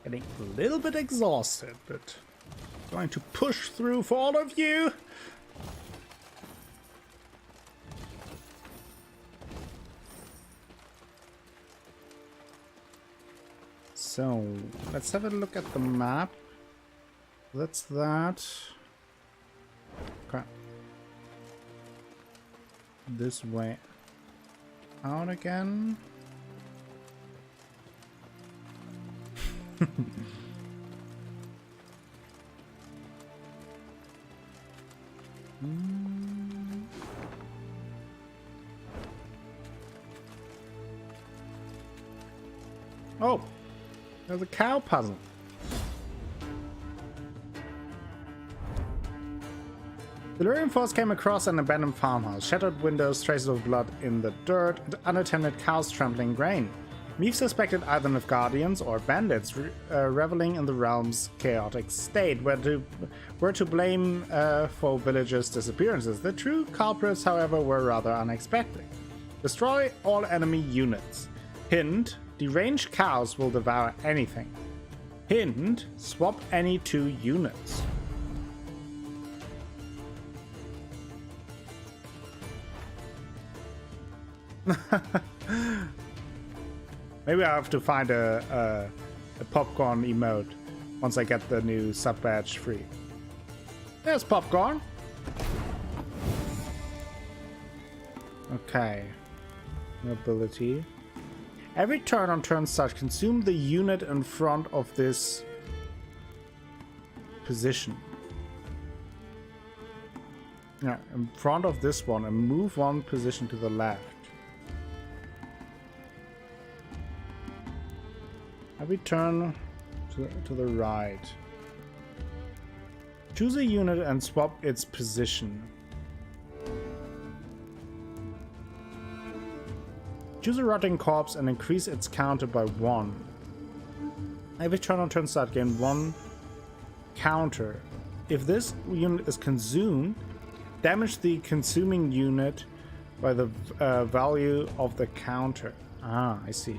Getting a little bit exhausted, but trying to push through for all of you. So, let's have a look at the map. That's that. Okay. This way. Out again. Oh, there's a cow puzzle. The Lyrian force came across an abandoned farmhouse, shattered windows, traces of blood in the dirt, and unattended cows trampling grain. Meve suspected either Nilfgaardians or bandits reveling in the realm's chaotic state were to blame for villagers' disappearances. The true culprits, however, were rather unexpected. Destroy all enemy units. Hint, deranged cows will devour anything. Hint, swap any 2 units. Maybe I have to find a popcorn emote once I get the new sub badge free. There's popcorn. Okay. Mobility. Every turn on turn start, consume the unit in front of this position. Yeah, in front of this one and move 1 position to the left. Every turn to the right. Choose a unit and swap its position. Choose a rotting corpse and increase its counter by 1. Every turn on turn start, gain 1 counter. If this unit is consumed, damage the consuming unit by the value of the counter. Ah, I see.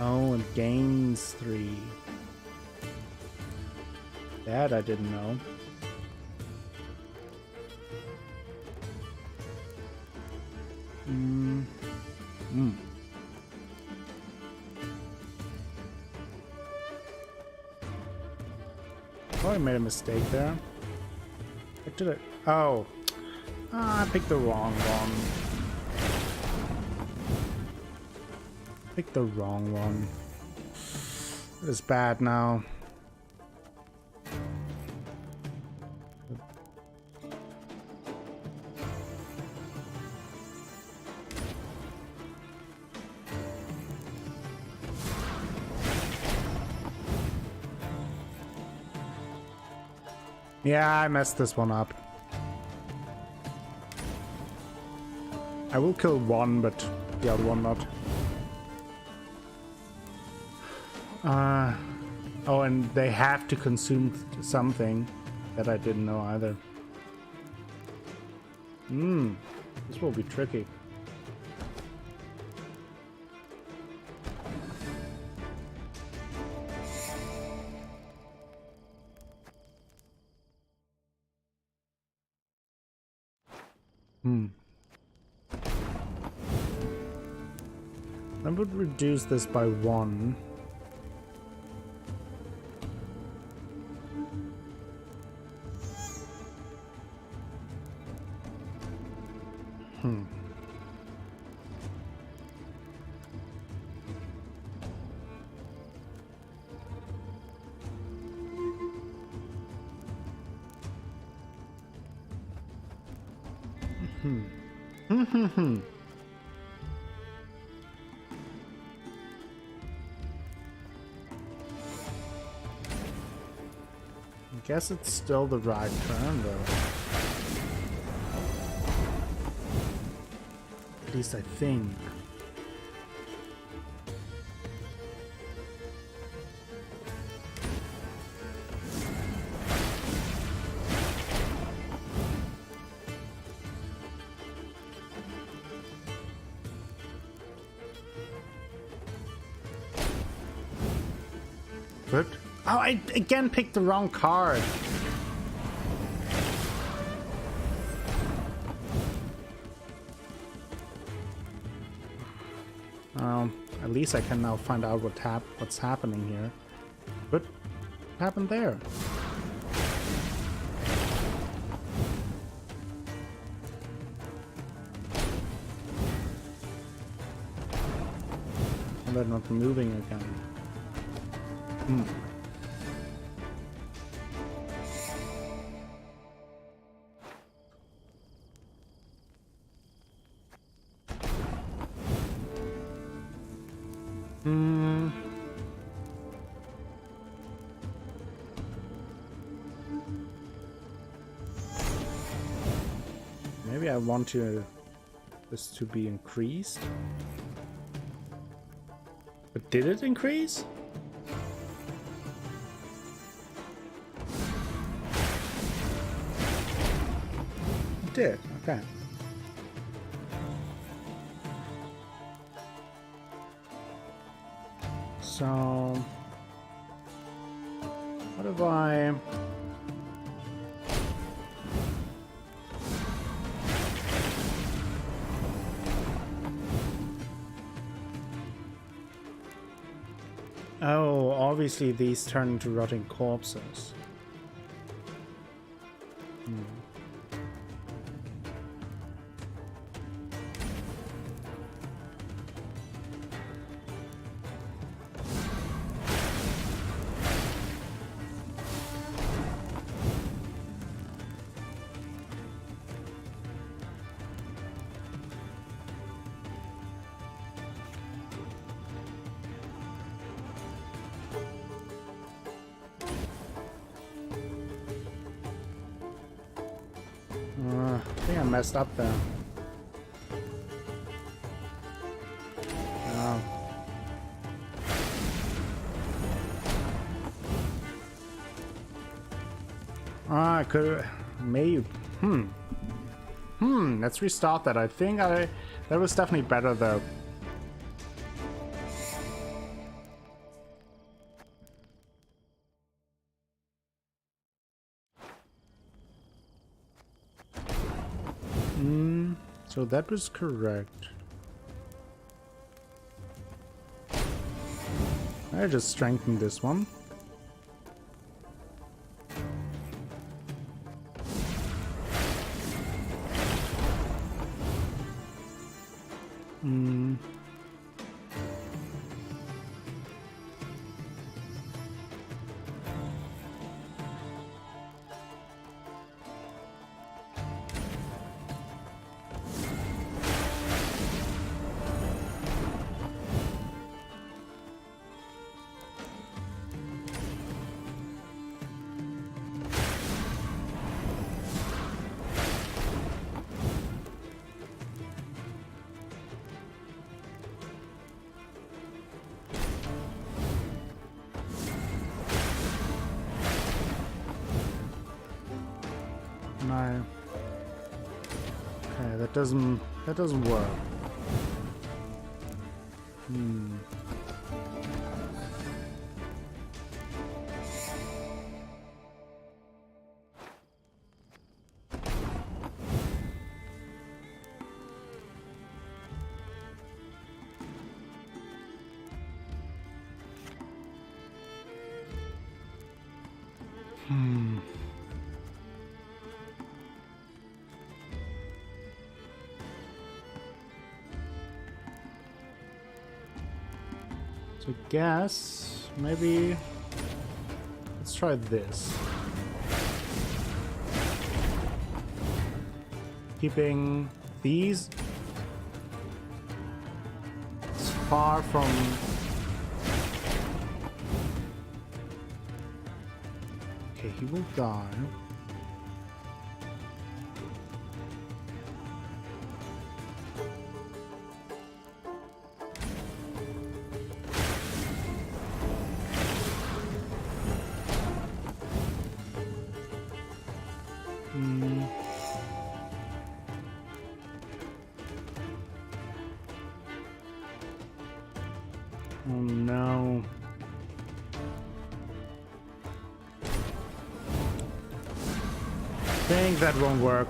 Oh, and gains 3. That I didn't know. Oh, I made a mistake there. What did it? Oh. I picked the wrong one. Picked the wrong one. It's bad now. Yeah, I messed this one up. I will kill one, but the other one not. Oh, and they have to consume something that I didn't know either. This will be tricky. I would reduce this by 1. I guess it's still the right turn though. At least I think. Good. Oh, I again picked the wrong card. At least I can now find out what's happening here. But what happened there? And they're not moving again. Maybe I want this to be increased. But did it increase? It did, okay. So what if I oh, obviously these turn into rotting corpses. I think I messed up there. I could maybe let's restart that. I think that was definitely better though. So that was correct. I just strengthened this one. No. Okay, that doesn't work. So I guess maybe let's try this. Keeping these as far from okay, he will die. Hmm. Oh no. I think that won't work.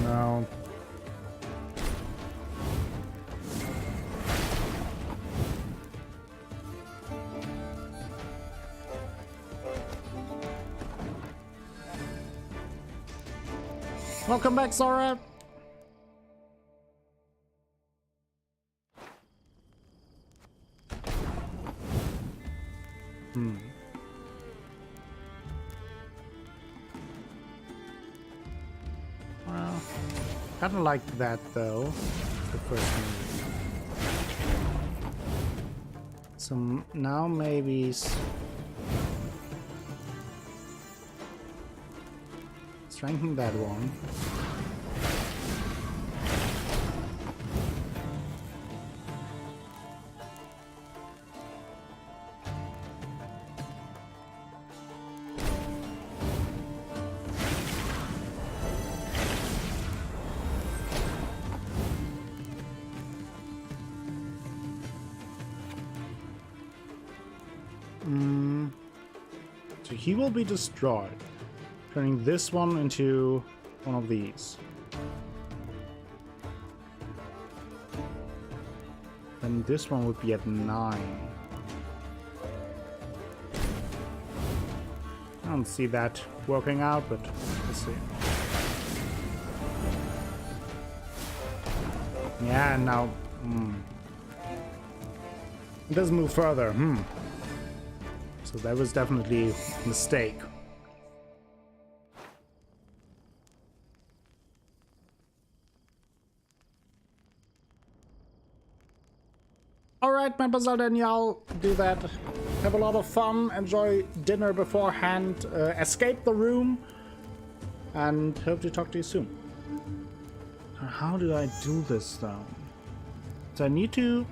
No. Welcome back, Sora. Well, kind of like that though. The first one. So now maybe strengthen that one. So he will be destroyed, turning this one into one of these. Then this one would be at 9. I don't see that working out, but let's see. Yeah, now it doesn't move further. So that was definitely a mistake. Alright, my Bazaldan, y'all do that. Have a lot of fun, enjoy dinner beforehand, escape the room, and hope to talk to you soon. How do I do this though? So I need to...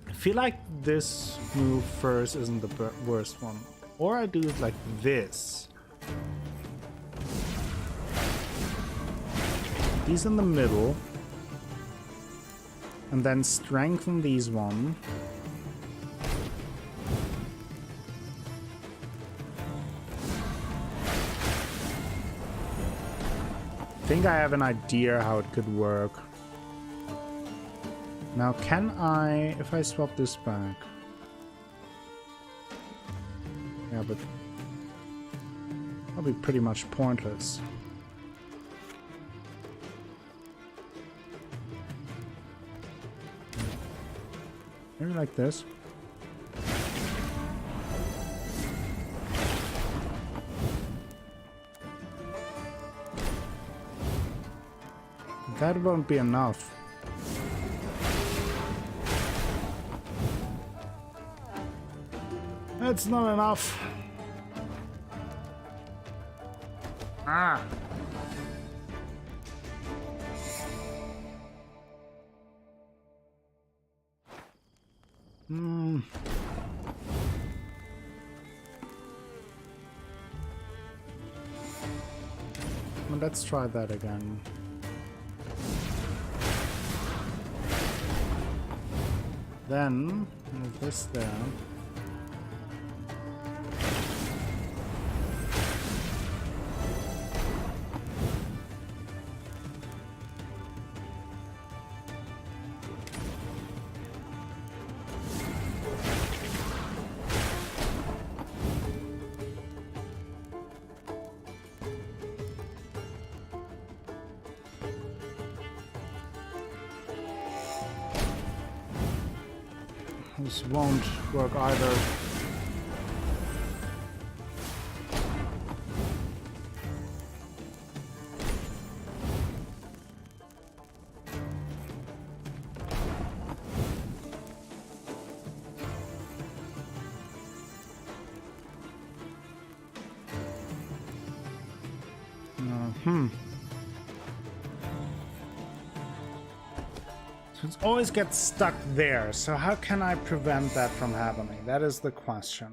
I feel like this move first isn't the worst one. Or I do it like this. These in the middle. And then strengthen these one. I think I have an idea how it could work. Now can I, if I swap this back? Yeah, but that'll be pretty much pointless. Maybe like this. That won't be enough. That's not enough. Ah. Well, let's try that again. Then move this there. This won't work either. It always gets stuck there, so how can I prevent that from happening? That is the question.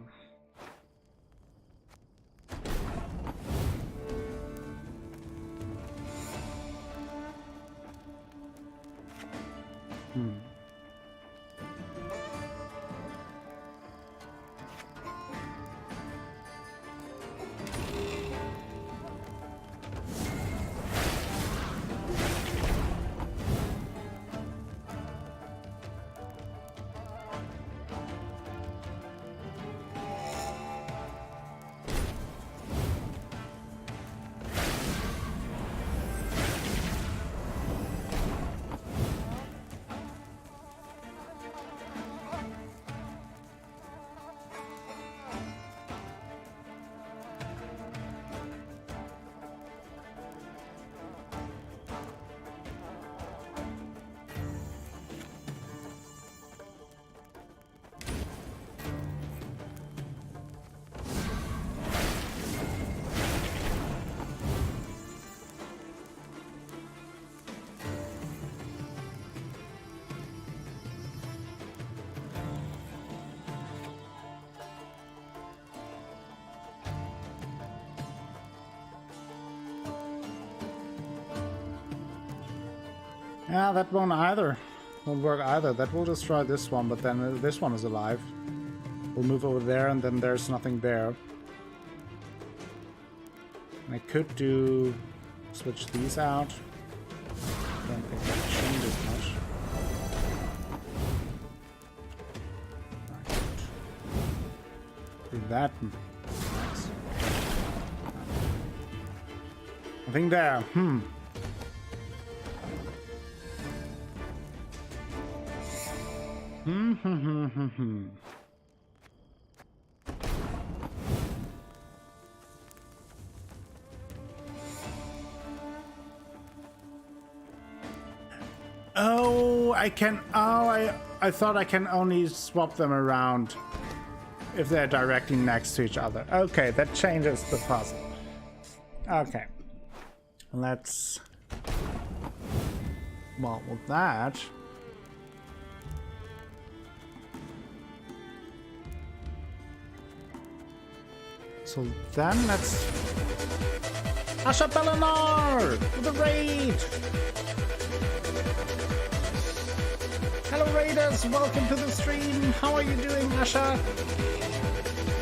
Yeah, that won't work either. That will destroy this one, but then this one is alive. We'll move over there, and then there's nothing there. And I could switch these out. Don't think that changes much. Do that. Nice. Nothing there. Oh, I can. Oh, I thought I can only swap them around if they're directly next to each other. Okay, that changes the puzzle. Okay, let's. Well, with that. So then let's... Asha Belenar with the raid! Hello raiders, welcome to the stream! How are you doing, Asha?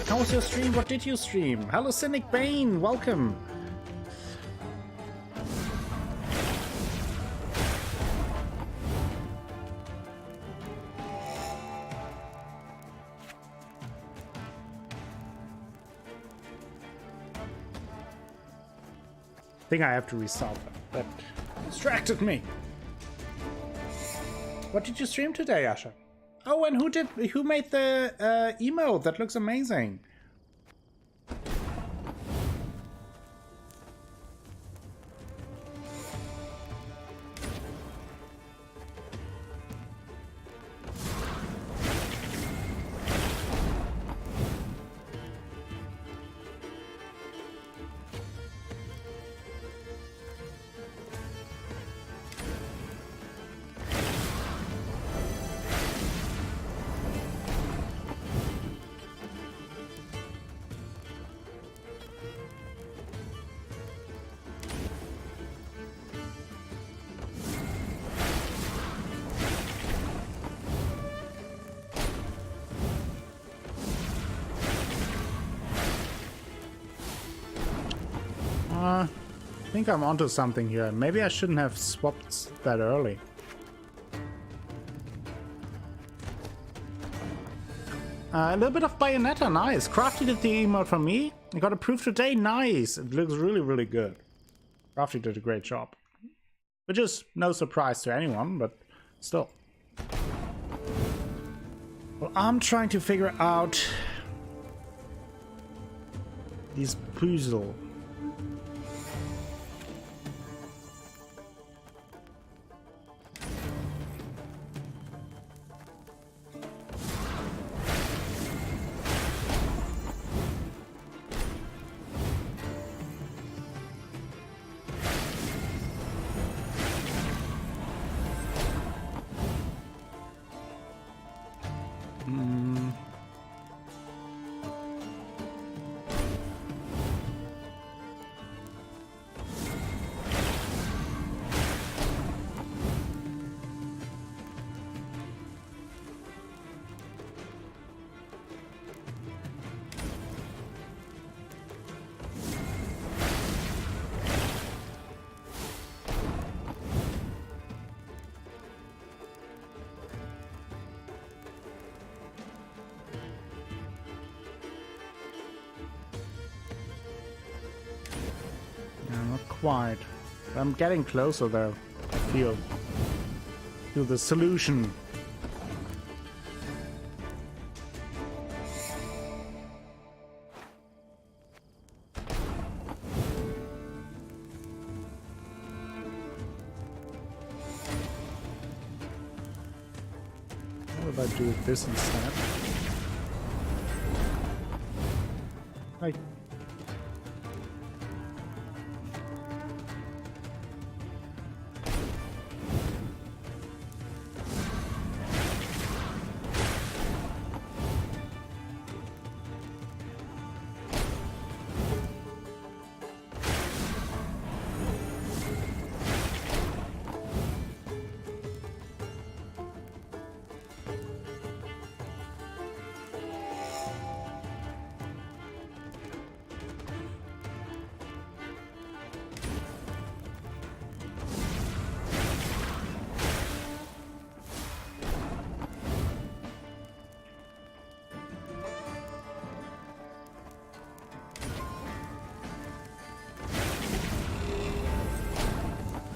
How was your stream? What did you stream? Hello Cynic Bane, welcome! I think I have to restart that. That distracted me. What did you stream today, Asha? Oh, and who made the emote? That looks amazing. I think I'm onto something here. Maybe I shouldn't have swapped that early. A little bit of Bayonetta, nice. Crafty did the emote for me. I got approved today, nice. It looks really, really good. Crafty did a great job. Which is no surprise to anyone, but still. Well, I'm trying to figure out these puzzle. quite. I'm getting closer there. I feel to the solution. What if I do this instead? Like,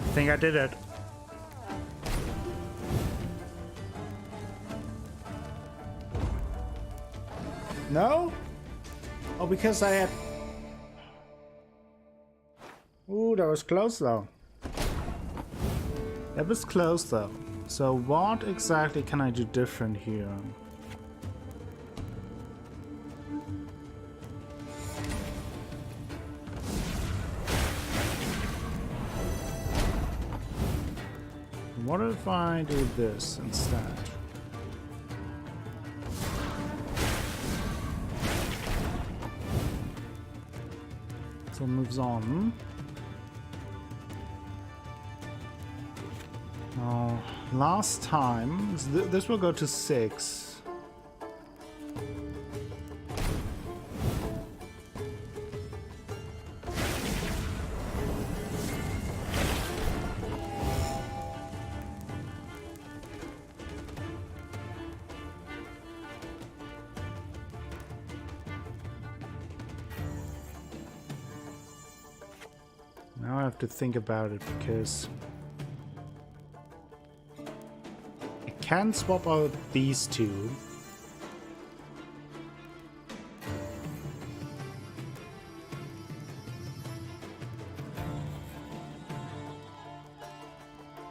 I think I did it. No? Oh, because I had... Ooh, that was close though. That was close though. So what exactly can I do different here? What if I do this instead? So it moves on. Now, last time, this will go to 6. Now I have to think about it because I can swap out these two.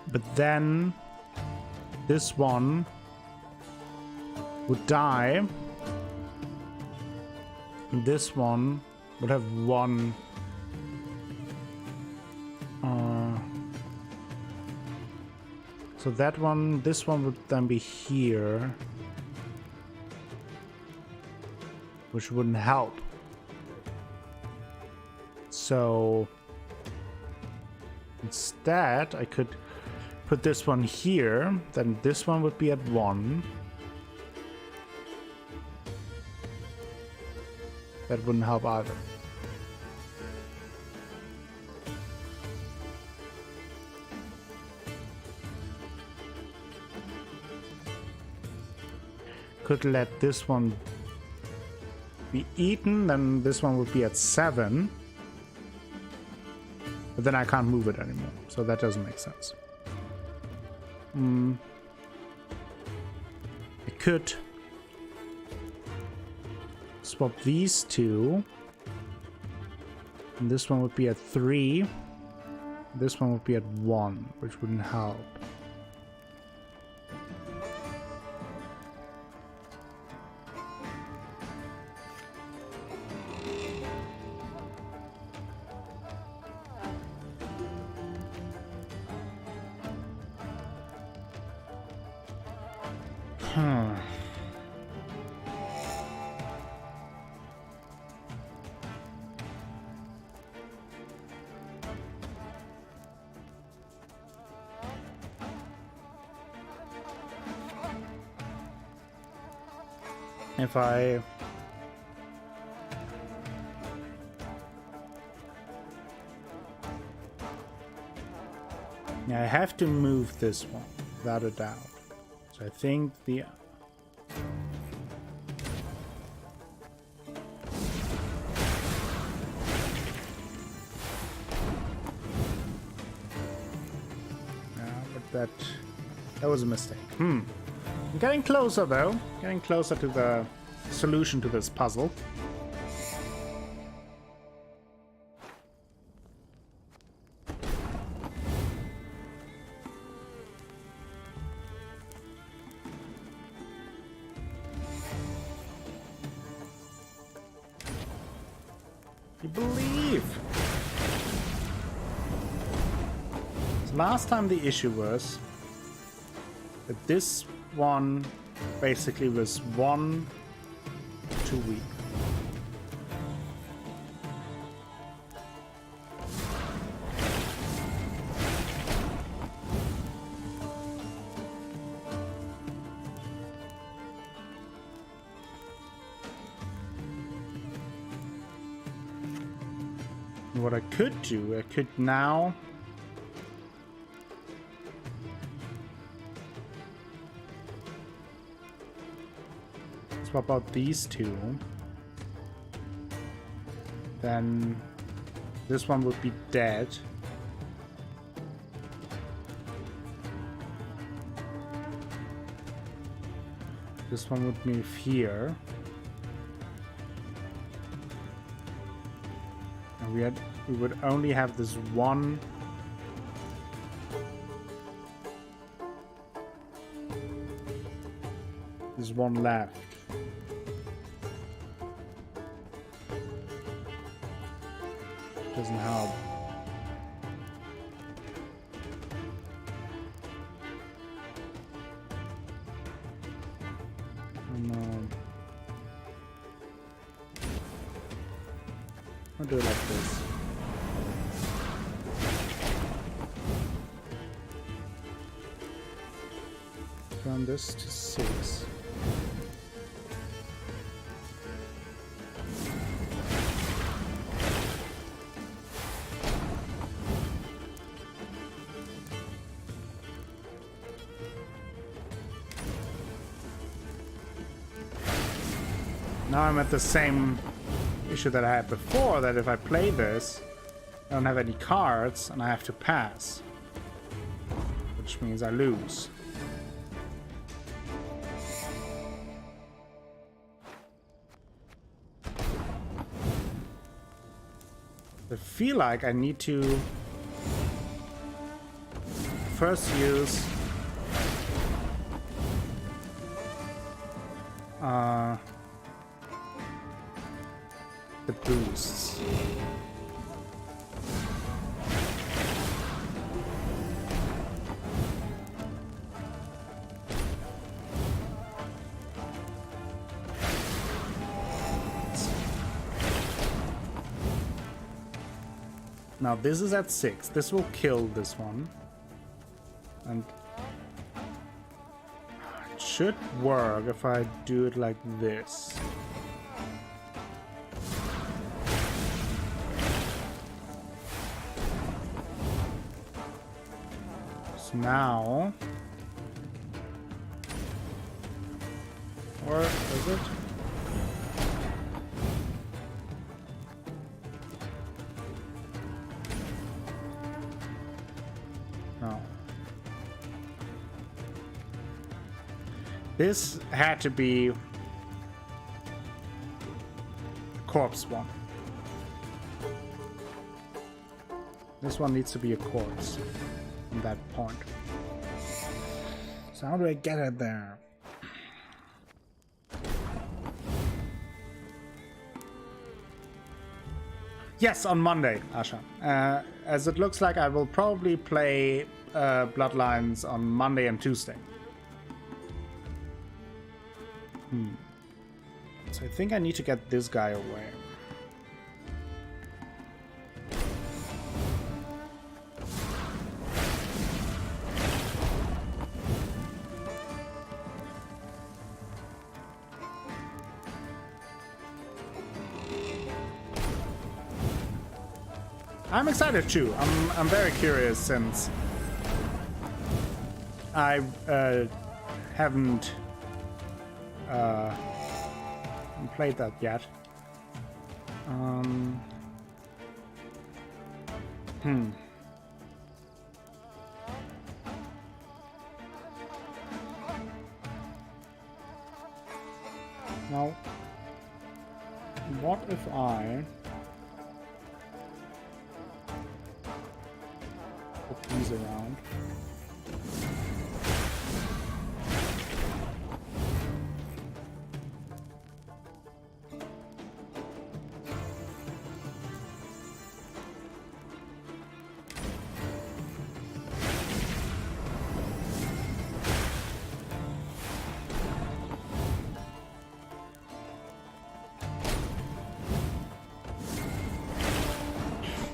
But then this one would die. And this one would have one. So that one, this one would then be here, which wouldn't help. So instead, I could put this one here, then this one would be at 1. That wouldn't help either. Could let this one be eaten, then this one would be at 7. But then I can't move it anymore, so that doesn't make sense. I could swap these two. And this one would be at 3. This one would be at 1, which wouldn't help. If I have to move this one, without a doubt. So I think the that was a mistake. I'm getting closer though. Getting closer to the solution to this puzzle. You believe. So last time the issue was that this one basically was one too weak. What I could do, I could now swap out these two. Then this one would be dead. This one would move here. And we would only have this one left. Doesn't help. Oh no. I'll do it like this. Turn this to 6. Now I'm at the same issue that I had before, that if I play this, I don't have any cards and I have to pass. Which means I lose. I feel like I need to first use the boosts. Now this is at 6. This will kill this one. And it should work if I do it like this. So now... Or is it? No. This had to be corpse one. This one needs to be a corpse from that point. So how do I get it there? Yes, on Monday, Asha. As it looks like I will probably play Bloodlines on Monday and Tuesday. So I think I need to get this guy away. I'm excited too. I'm very curious since I haven't played that yet. What if I put these around?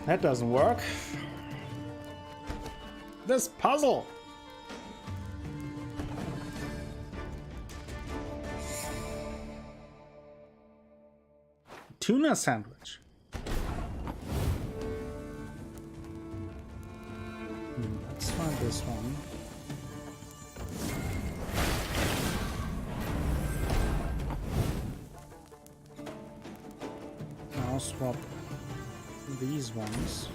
That doesn't work. This puzzle. Tuna sandwich. Let's try this one. I'll swap these ones.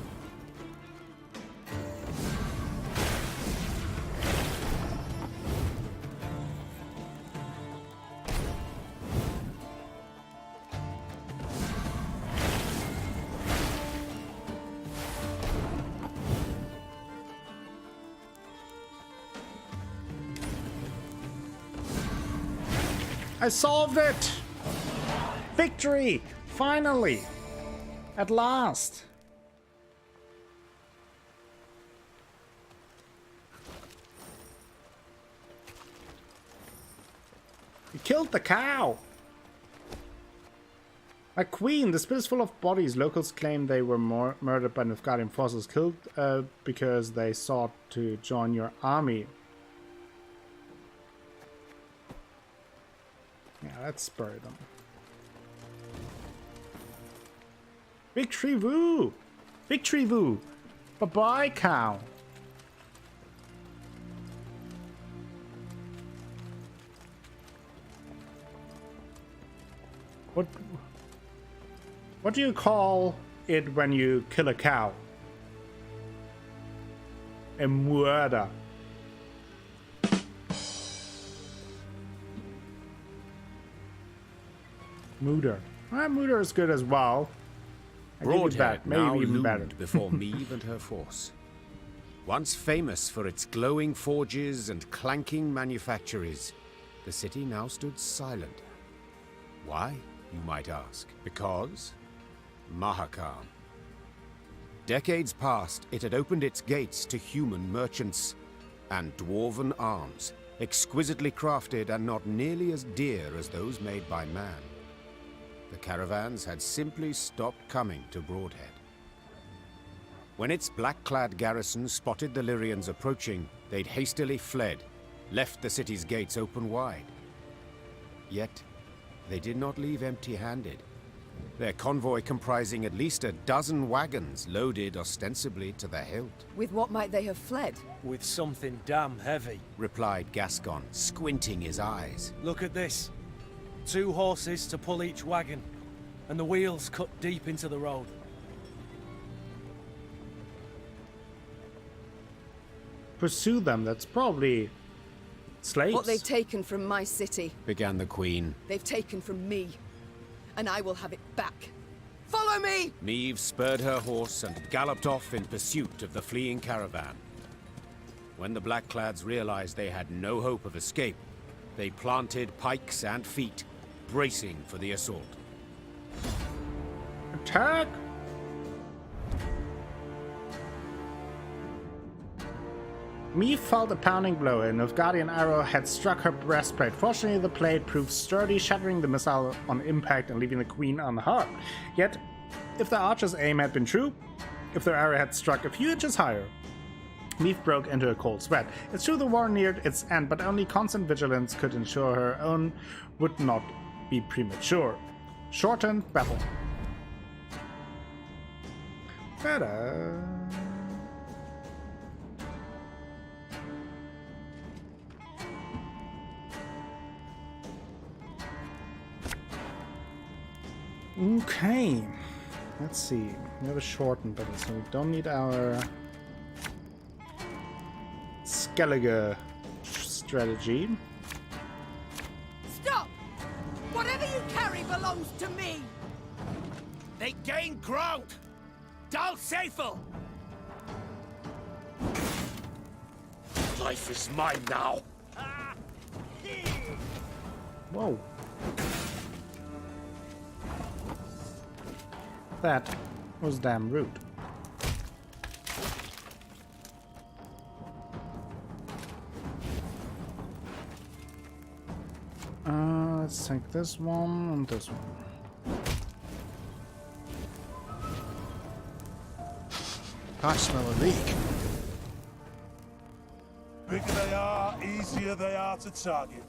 I solved it! Victory! Finally! At last! You killed the cow! A queen! The spit is full of bodies. Locals claim they were murdered by Nilfgaardian forces, killed because they sought to join your army. Yeah, let's bury them. Victory woo! Victory woo! Bye-bye, cow! What do you call it when you kill a cow? A murder. Mooder. Mooder is good as well. Broadhead now maybe even better. loomed before Meve and her force. Once famous for its glowing forges and clanking manufactories, the city now stood silent. Why, you might ask? Because Mahakam. Decades past, it had opened its gates to human merchants and dwarven arms, exquisitely crafted and not nearly as dear as those made by man. The caravans had simply stopped coming to Broadhead. When its black-clad garrison spotted the Lyrians approaching, they'd hastily fled, left the city's gates open wide. Yet, they did not leave empty-handed. Their convoy comprising at least a dozen wagons loaded ostensibly to the hilt. With what might they have fled? With something damn heavy, replied Gascon, squinting his eyes. Look at this. 2 horses to pull each wagon, and the wheels cut deep into the road. Pursue them, that's probably slaves. What they've taken from my city, began the Queen. they've taken from me, and I will have it back. Follow me! Meve spurred her horse and galloped off in pursuit of the fleeing caravan. When the Blackclads realized they had no hope of escape, they planted pikes and feet, bracing for the assault. Attack! Meve felt a pounding blow. A Nilfgaardian arrow had struck her breastplate. Fortunately, the blade proved sturdy, shattering the missile on impact and leaving the queen unharmed. Yet, if the archer's aim had been true, if their arrow had struck a few inches higher, Meve broke into a cold sweat. It's true the war neared its end, but only constant vigilance could ensure her own would not be premature. Shortened battle. Better. Okay. Let's see. We have a shortened battle, so we don't need our Skellige strategy. Stop! Whatever you carry belongs to me! They gain ground! Dal Seifel! Life is mine now! Whoa. That was damn rude. Let's take this one and this one. I smell a leak. Bigger they are, easier they are to target.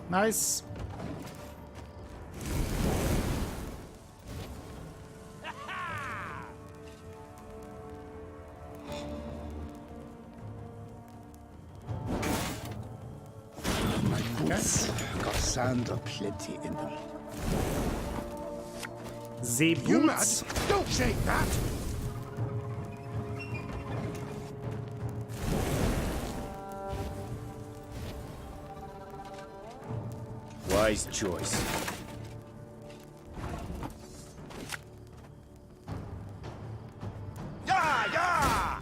Nice. Boots got sand aplenty in them. The You mad? boots. Don't shake that! Wise choice. Yeah, yeah!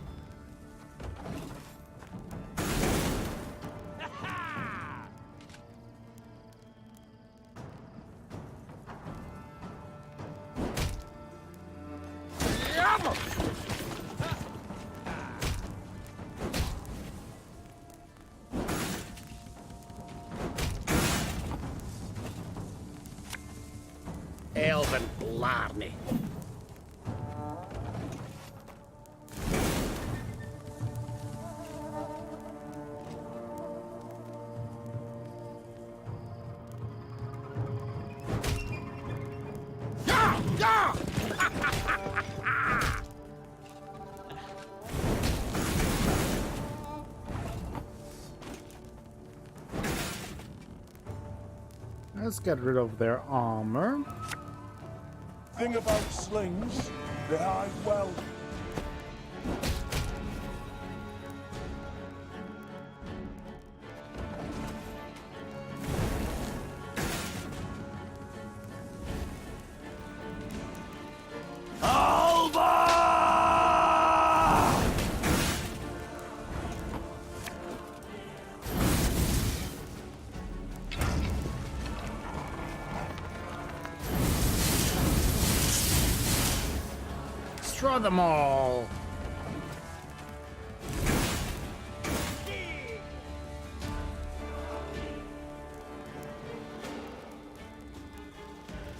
Elven Blarney. Yeah, yeah! Let's get rid of their armor. Thing about slings, they hide well. Destroy them all.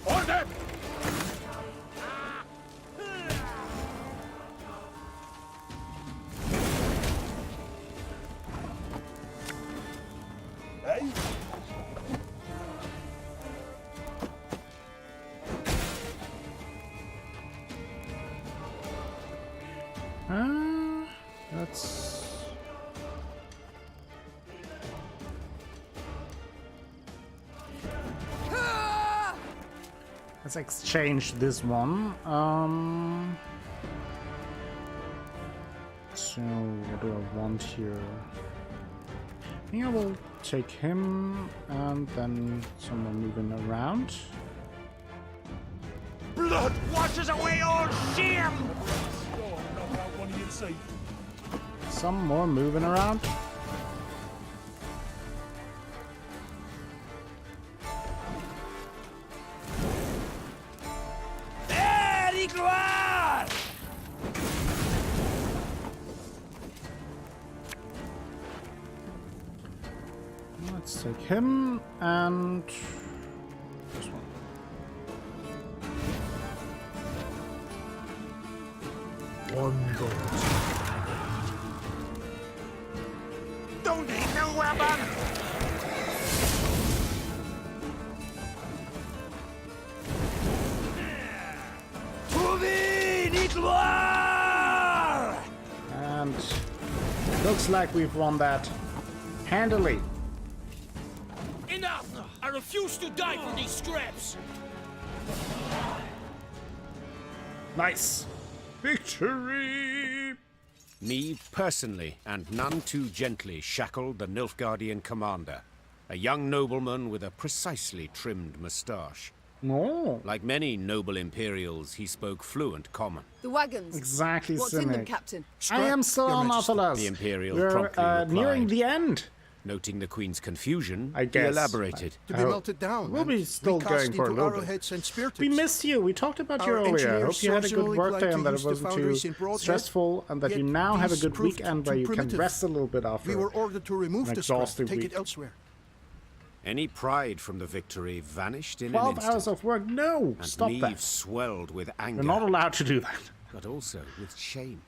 On them! Hey? Let's... Let's exchange this one. So what do I want here? I think I will take him and then someone moving around. Blood washes away all shame! Sure, knock out one of your teeth. Some more moving around. Let's take him and this one. One gold. Don't need no weapon! And looks like we've won that handily. Enough! I refuse to die for these scraps! Nice. Victory! Meve personally, and none too gently, shackled the Nilfgaardian commander, a young nobleman with a precisely trimmed moustache. No. Like many noble Imperials, he spoke fluent common. The wagons. Exactly, What's in them, Cynic. Captain? I am still Your on Majesty. Athalas. The Imperial We're promptly replied. nearing the end. Noting the Queen's confusion, I he guess. elaborated. To be Oh, melted down. we'll and be still recast going for a into little bit. arrowheads and spear tips. We missed you. We talked about you Our earlier. I engineers hope you had a good certainly work like day to and that it use the wasn't too foundries in Broadhead, stressful and that yet you now have a these good proved weekend where too you can primitive. rest a little bit after. We were ordered to remove an the scrap, exhaustive take week. it elsewhere. Any pride from the victory vanished in 12 an instant. hours of work? No! And Stop Meve that. swelled with anger. You're not allowed to do that. But also with shame.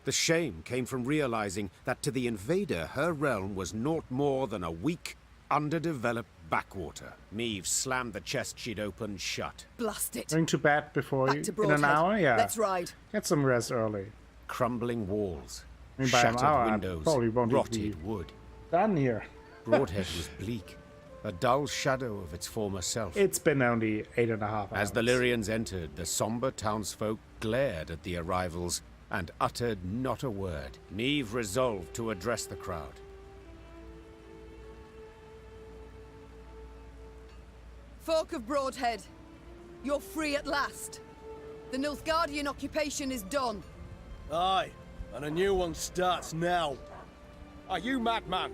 The shame came from realizing that to the invader, her realm was naught more than a weak, underdeveloped backwater. Meve slammed the chest she'd opened shut. Blast it. Going to bed before Back you to in Broadhead. an hour? Yeah. Let's ride. Get some rest early. Crumbling walls, I mean, by an shattered hour, I windows, probably won't even be rotted wood. done here. Broadhead was bleak, a dull shadow of its former self. It's been only 8.5 hours. As the Lyrians entered, the somber townsfolk glared at the arrivals and uttered not a word. Meve resolved to address the crowd. Folk of Broadhead, you're free at last. The Nilfgaardian occupation is done. Aye, and a new one starts now. Are you madman?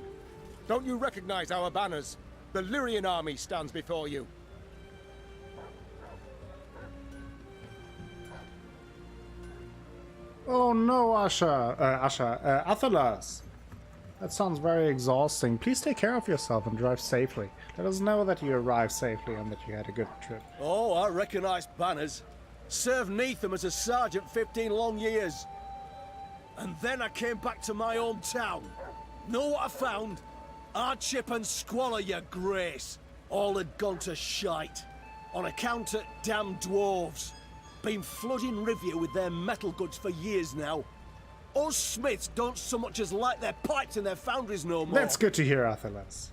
Don't you recognize our banners? The Lyrian army stands before you. Oh no, Athalas. That sounds very exhausting. Please take care of yourself and drive safely. Let us know that you arrived safely and that you had a good trip. Oh, I recognise banners. Served neath them as a sergeant 15 long years. And then I came back to my hometown. Know what I found? Hardship and squalor, your grace. All had gone to shite. On account of damn dwarves. Been flooding Rivia with their metal goods for years now. Us smiths don't so much as light their pipes in their foundries no more. That's good to hear, Athalas.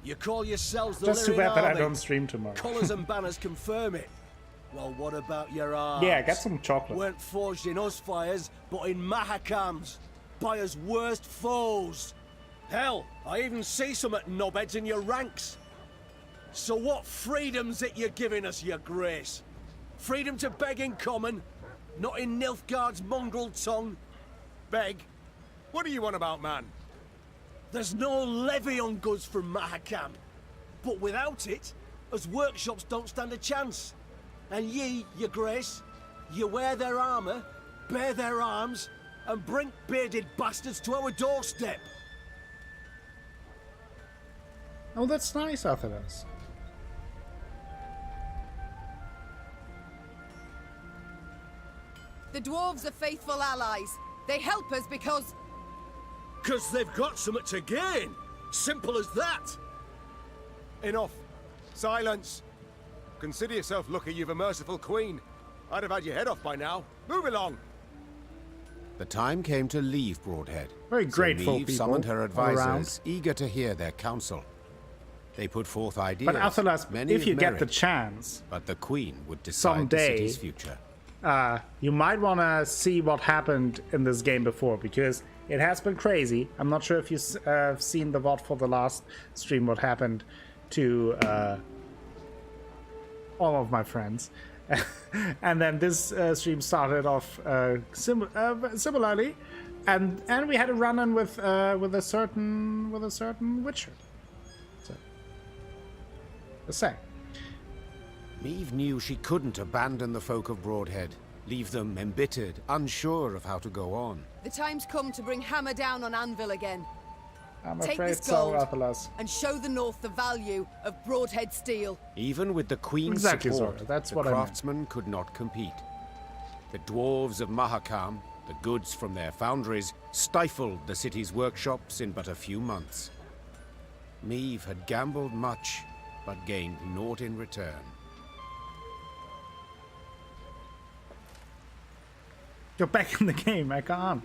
You call yourselves the Just too Lyrian bad that I army. don't stream tomorrow. Colours and banners confirm it. Well, what about your arms? Yeah, get some chocolate. Weren't forged in us fires, but in Mahakams, by us worst foes. Hell, I even see some at knobheads in your ranks. So what freedom's it you're giving us, your grace? Freedom to beg in common, not in Nilfgaard's mongrel tongue. Beg? What do you want about, man? There's no levy on goods from Mahakam. But without it, us workshops don't stand a chance. And ye, your grace, you wear their armour, bear their arms, and bring bearded bastards to our doorstep. Oh, that's nice, Athalas. The dwarves are faithful allies. They help us because... 'Cause they've got something to gain. Simple as that. Enough. Silence. Consider yourself lucky you've a merciful queen. I'd have had your head off by now. Move along. The time came to leave Broadhead. Very so grateful Meve people summoned her all advisors, around. eager to hear their counsel. They put forth ideas, But Athalas, many if of you get the merit, chance, but the Queen would decide someday- the city's future. you might want to see what happened in this game before, because it has been crazy. I'm not sure if you've seen the VOD for the last stream, what happened to all of my friends. And then this stream started off similarly, and we had a run-in with a certain Witcher. So, just saying. Meve knew she couldn't abandon the folk of Broadhead, leave them embittered, unsure of how to go on. The time's come to bring hammer down on anvil again. I'm Take afraid this so, gold Athalas. and show the North the value of Broadhead steel. Even with the Queen's Exactly, support, Zora, that's the what I meant. craftsmen could not compete. The dwarves of Mahakam, the goods from their foundries, stifled the city's workshops in but a few months. Meve had gambled much, but gained naught in return. You're back in the game, I can't.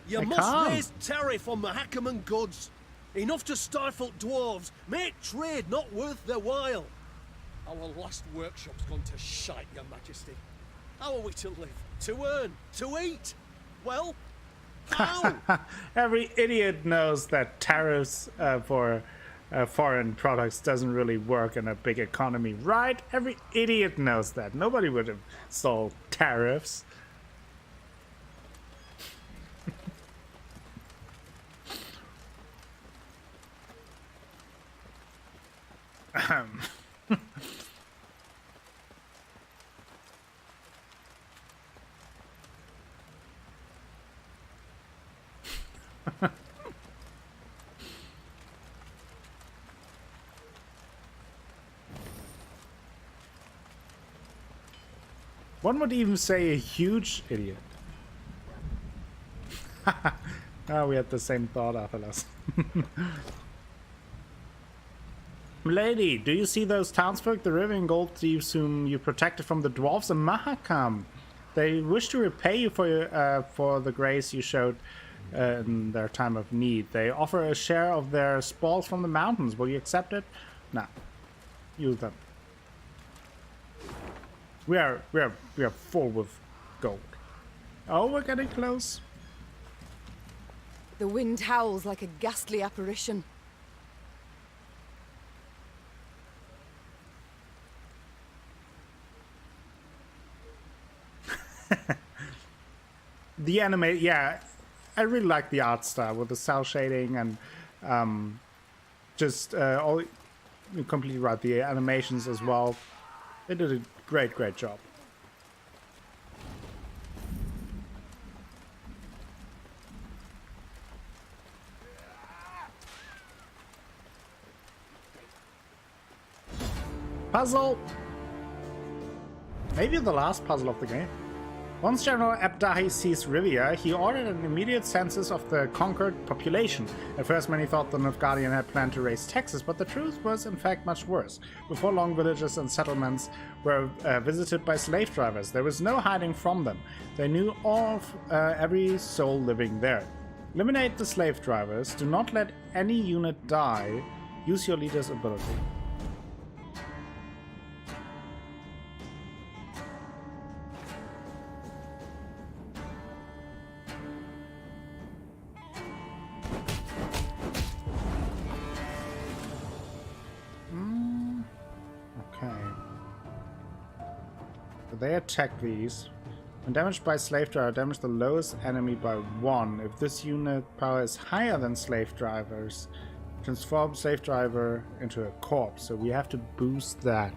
You I must can't. raise tariff on Mahakam and goods. Enough to stifle dwarves. Make trade not worth their while. Our last workshop's gone to shite, your majesty. How are we to live? To earn? To eat? Well, Every idiot knows that tariffs for foreign products doesn't really work in a big economy, right? Every idiot knows that. Nobody would have sold tariffs. One would even say a huge idiot. Oh, we had the same thought, Athalas. Milady, do you see those townsfolk, the Rivian gold thieves whom you protected from the dwarves in Mahakam? They wish to repay you for the grace you showed in their time of need. They offer a share of their spoils from the mountains. Will you accept it? No. Use them. We are full with gold. Oh, we're getting close. The wind howls like a ghastly apparition. The anime, yeah, I really like the art style with the cell shading and all. You're completely right. The animations as well. They did a great job. Puzzle! Maybe the last puzzle of the game. Once General Abdahi seized Rivia, he ordered an immediate census of the conquered population. At first, many thought the Nilfgaardian had planned to raise taxes, but the truth was in fact much worse. Before long, villages and settlements were visited by slave drivers. There was no hiding from them. They knew all of every soul living there. Eliminate the slave drivers. Do not let any unit die. Use your leader's ability. They attack these. When damaged by slave driver, damage the lowest enemy by 1. If this unit power is higher than slave drivers, transform slave driver into a corpse. So we have to boost that.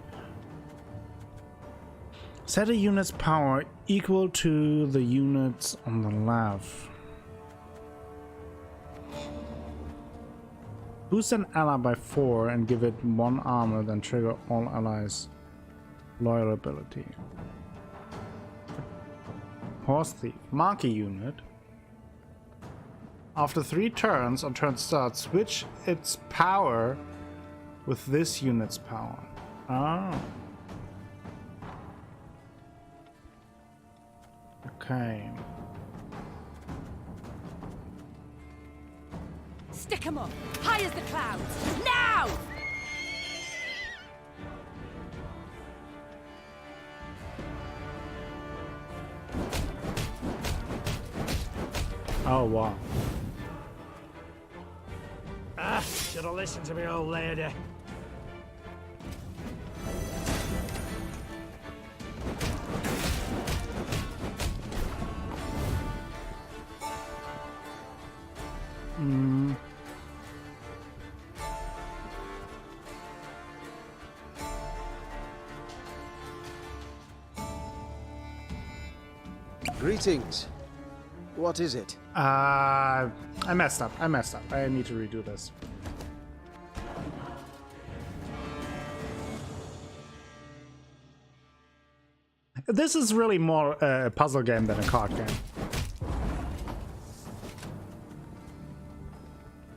Set a unit's power equal to the units on the left. Boost an ally by 4 and give it 1 armor, then trigger all allies' loyal ability. Horse Thief. Mark a unit. After 3 turns on turn start, switch its power with this unit's power. Oh. Okay. Stick 'em up! High as the clouds! Now! Oh, wow. Should have listened to me, old lady. Greetings. What is it? I messed up. I need to redo this. This is really more a puzzle game than a card game.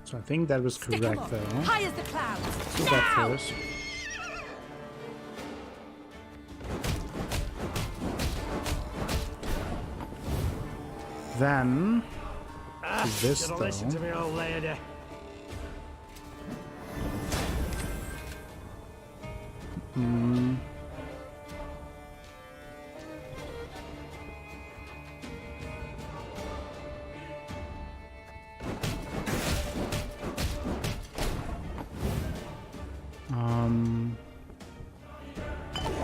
So I think that was correct, though. High as the clouds! Do that first. Then do this, should have listened to me, old lady.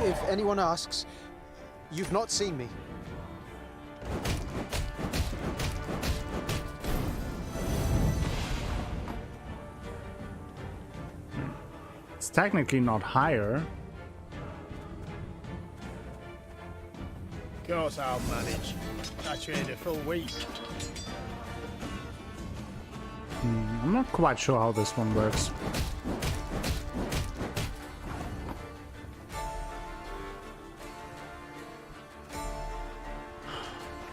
If anyone asks, you've not seen me. It's technically not higher. Of course I'll manage. I trained a full week. I'm not quite sure how this one works.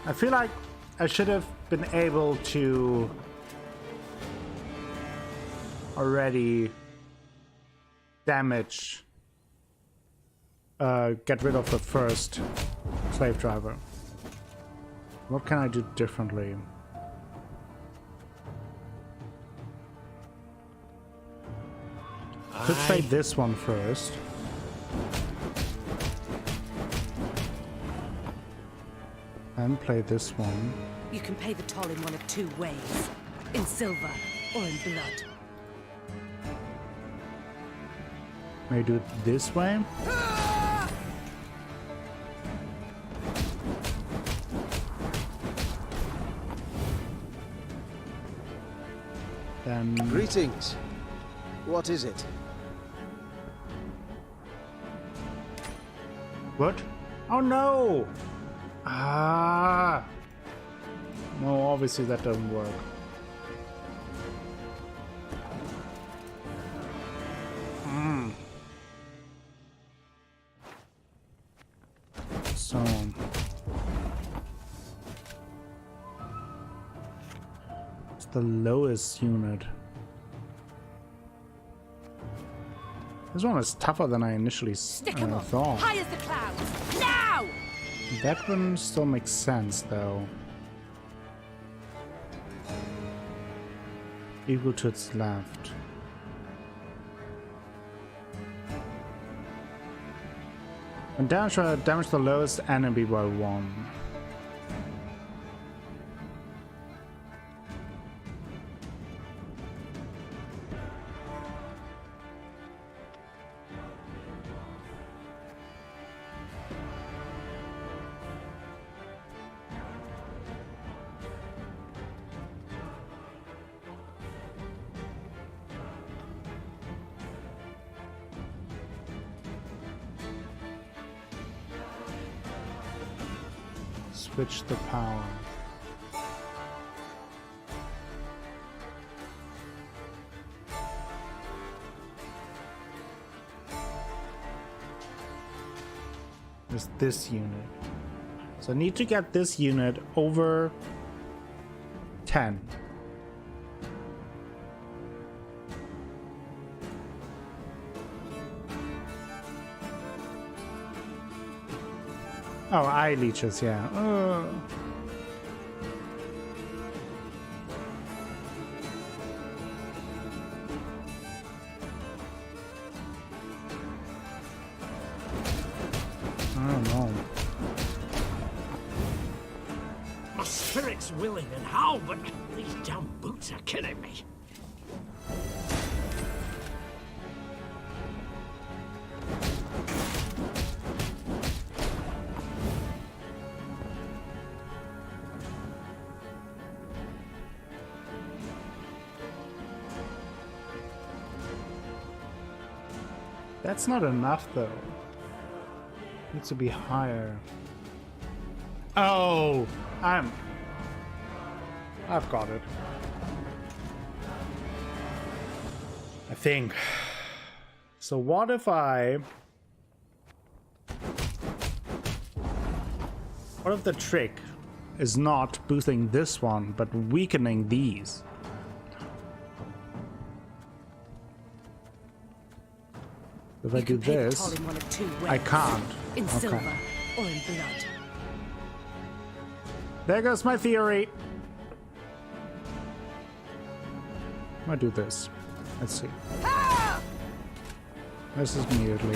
I feel like I should have been able to already damage, get rid of the first slave driver. What can I do differently? Could play this one first. And play this one. You can pay the toll in one of two ways. In silver or in blood. Maybe do it this way. Then Greetings. What is it? what? Oh no! Ah! No, obviously that doesn't work. So it's the lowest unit. This one is tougher than I initially Stick 'em up. thought. High as the clouds. Now! That one still makes sense, though. Equal to its left. And damage the lowest enemy by 1. Switch the power. There's this unit. So I need to get this unit over 10. Oh, eye leeches, yeah. I don't know. My spirit's willing and how, but these damn boots are killing me. That's not enough, though. Needs to be higher. Oh, I've got it. I think. So what if what if the trick is not boosting this one, but weakening these? If I do this, I can't. In silver or in blood. There goes my theory. I do this. Let's see. This is mutely.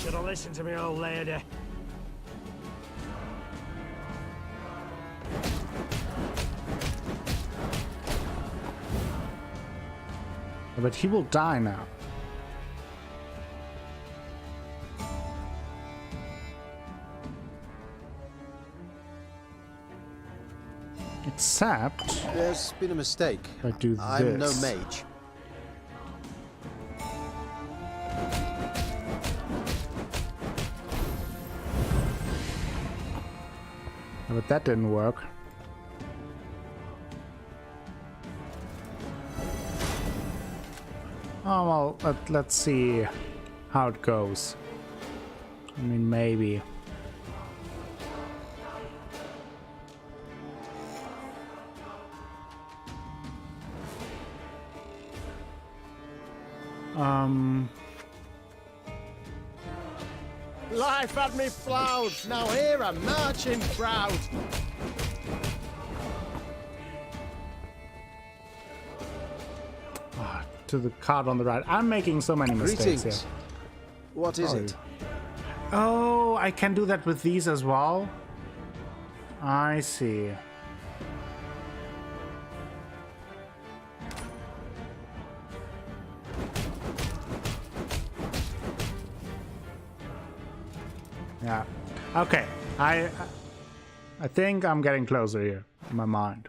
Should have listened to me, old lady. But he will die now. Except There's been a mistake. if I do this. I'm no mage. But that didn't work. Oh well, let's see how it goes. I mean, maybe. Life had me flowed, now here I'm marching proud. To the card on the right. I'm making so many mistakes Greetings. here. What is it? Oh, I can do that with these as well? I see. Yeah. Okay. I think I'm getting closer here in my mind.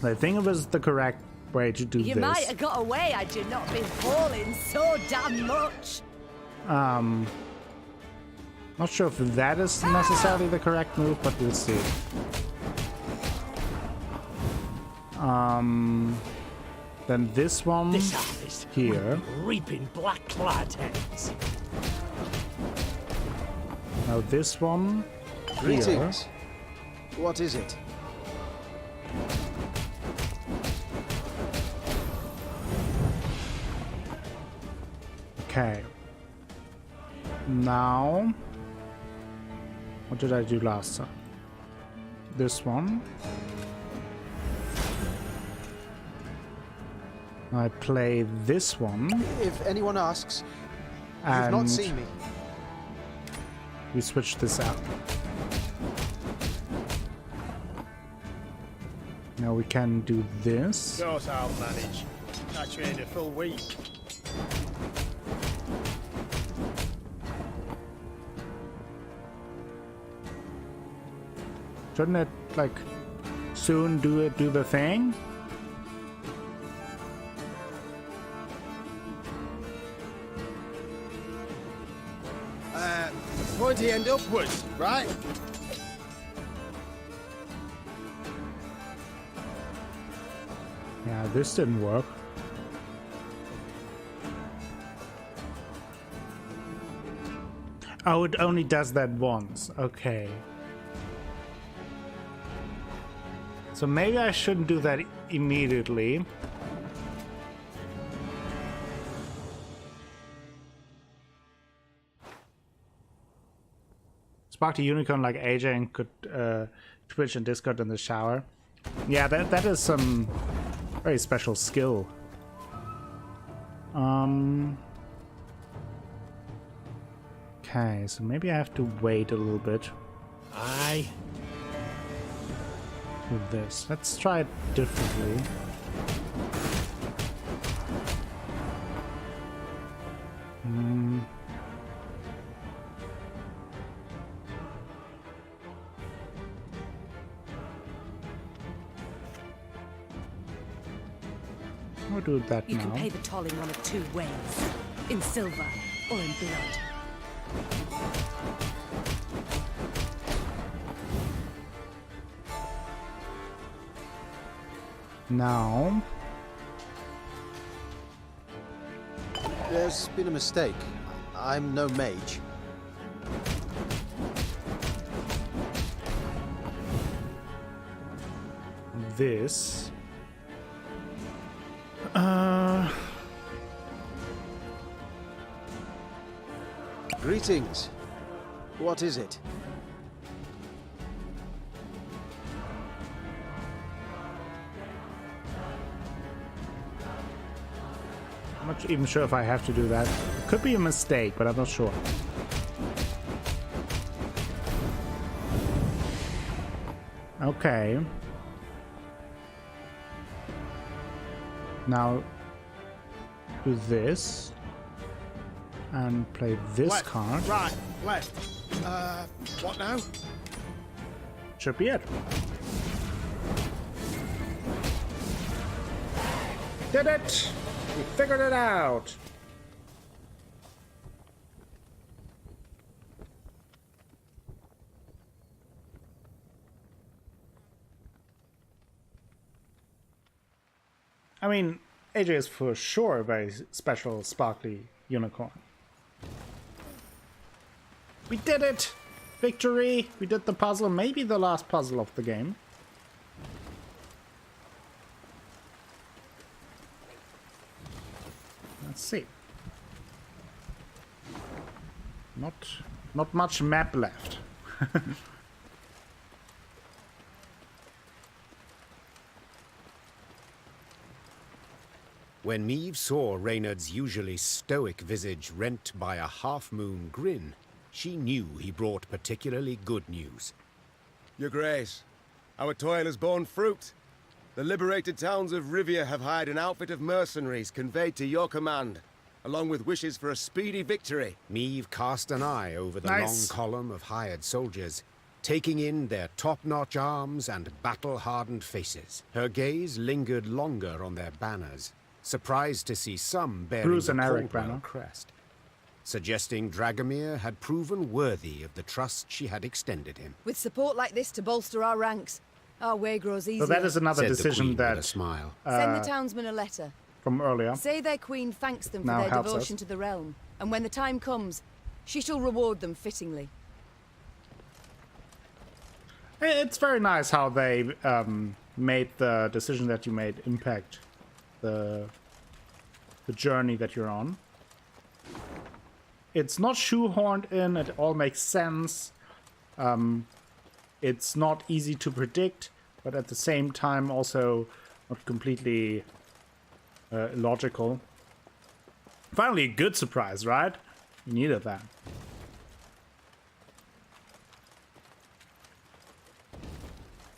I think it was the correct way to do You this. might have got away had you not been falling so damn much. Not sure if that is necessarily the correct move, but we'll see. Then this one This harvest here. reaping black-clad heads. Now this one here. Greetings. What is it? Okay. Now, what did I do last time? This one. I play this one, If anyone asks, you've not and seen me. we switch this out. Now we can do this. Of course I'll manage. I trained a full week. Shouldn't it, like, soon do the thing? Pointy end upwards, right? Yeah, this didn't work. Oh, it only does that once. Okay. So maybe I shouldn't do that immediately. Spark the unicorn like AJ and could Twitch and Discord in the shower. Yeah, that is some very special skill. Okay, so maybe I have to wait a little bit Aye. with this. Let's try it differently. I'll do that You now. can pay the toll in one of two ways. In silver or in blood. Now, There's been a mistake. I'm no mage. this. Greetings. What is it? I'm not even sure if I have to do that. Could be a mistake, but I'm not sure. Okay. Now do this and play this Left, card. right, left. What now? Should be it. Did it! We figured it out! I mean, AJ is for sure a very special, sparkly unicorn. We did it! Victory! We did the puzzle, maybe the last puzzle of the game. Let's see. Not much map left. When Meve saw Reynard's usually stoic visage rent by a half-moon grin, she knew he brought particularly good news. Your Grace, our toil has borne fruit. The liberated towns of Rivia have hired an outfit of mercenaries conveyed to your command, along with wishes for a speedy victory. Meve cast an eye over the long column of hired soldiers, taking in their top-notch arms and battle-hardened faces. Her gaze lingered longer on their banners, surprised to see some bearing Bruce the and Eric Caldwell banner. crest, suggesting Dragomir had proven worthy of the trust she had extended him. With support like this to bolster our ranks, our way grows easier. So that is another Said the decision Queen that with a smile. Send the townsmen a letter. from earlier. Say their queen thanks them for Now their helps devotion us. to the realm, and when the time comes, she shall reward them fittingly. It's very nice how they made the decision that you made impact the journey that you're on. It's not shoehorned in, it all makes sense. It's not easy to predict, but at the same time also not completely illogical. Finally a good surprise, right? You needed that.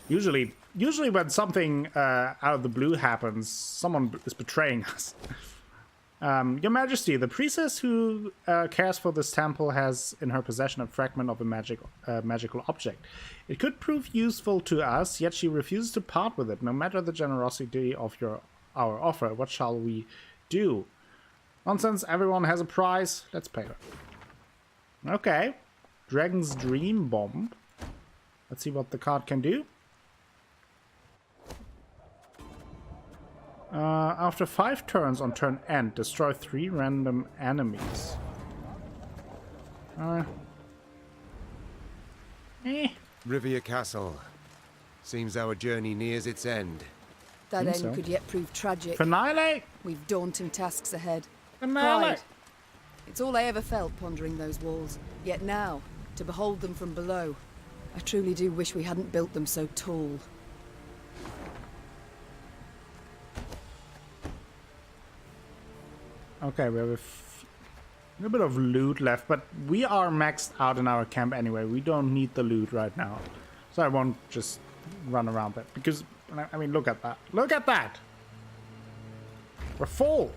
Usually when something out of the blue happens, someone is betraying us. Your Majesty, the priestess who cares for this temple has in her possession a fragment of a magical object. It could prove useful to us, yet she refuses to part with it, no matter the generosity of our offer. What shall we do? Nonsense, everyone has a price. Let's pay her. Okay. Dragon's Dream Bomb. Let's see what the card can do. After 5 turns on turn end, destroy 3 random enemies. Rivia Castle. Seems our journey nears its end. That Think end so. could yet prove tragic. Finale! We've daunting tasks ahead. Finale! Pride. It's all I ever felt pondering those walls. Yet now, to behold them from below, I truly do wish we hadn't built them so tall. Okay, we have a little bit of loot left, but we are maxed out in our camp anyway. We don't need the loot right now. So I won't just run around that. Because, I mean, look at that. Look at that! We're full!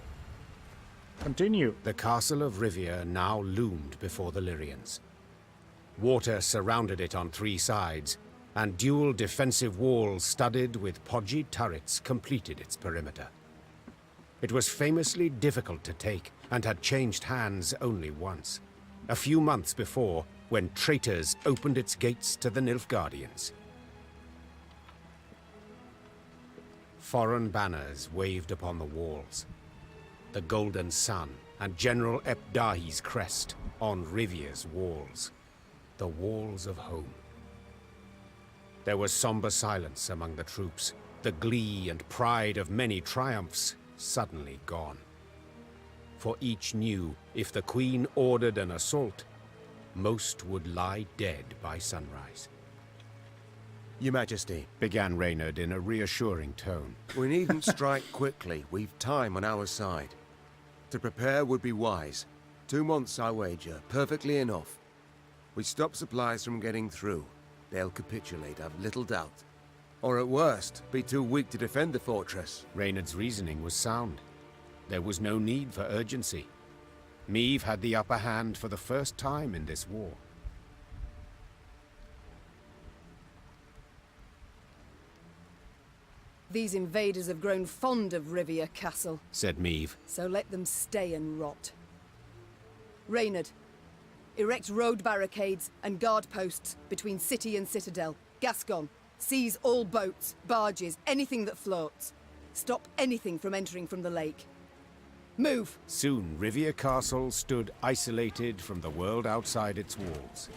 Continue. The castle of Rivia now loomed before the Lyrians. Water surrounded it on 3 sides, and dual defensive walls studded with podgy turrets completed its perimeter. It was famously difficult to take, and had changed hands only once. A few months before, when traitors opened its gates to the Nilfgaardians. Foreign banners waved upon the walls. The Golden Sun and General Epdahi's crest on Rivia's walls. The walls of home. There was somber silence among the troops, the glee and pride of many triumphs suddenly gone. For each knew if the Queen ordered an assault, most would lie dead by sunrise. Your Majesty, Began Reynard in a reassuring tone. we needn't strike quickly. We've time on our side. To prepare would be wise. 2 months, I wager. Perfectly enough. We stop supplies from getting through. They'll capitulate, I've little doubt. Or at worst, be too weak to defend the fortress. Reynard's reasoning was sound. There was no need for urgency. Meve had the upper hand for the first time in this war. These invaders have grown fond of Rivia Castle, Said Meve. so let them stay and rot. Reynard, erect road barricades and guard posts between city and citadel. Gascon, seize all boats, barges, anything that floats. Stop anything from entering from the lake. Move! Soon, Rivia Castle stood isolated from the world outside its walls.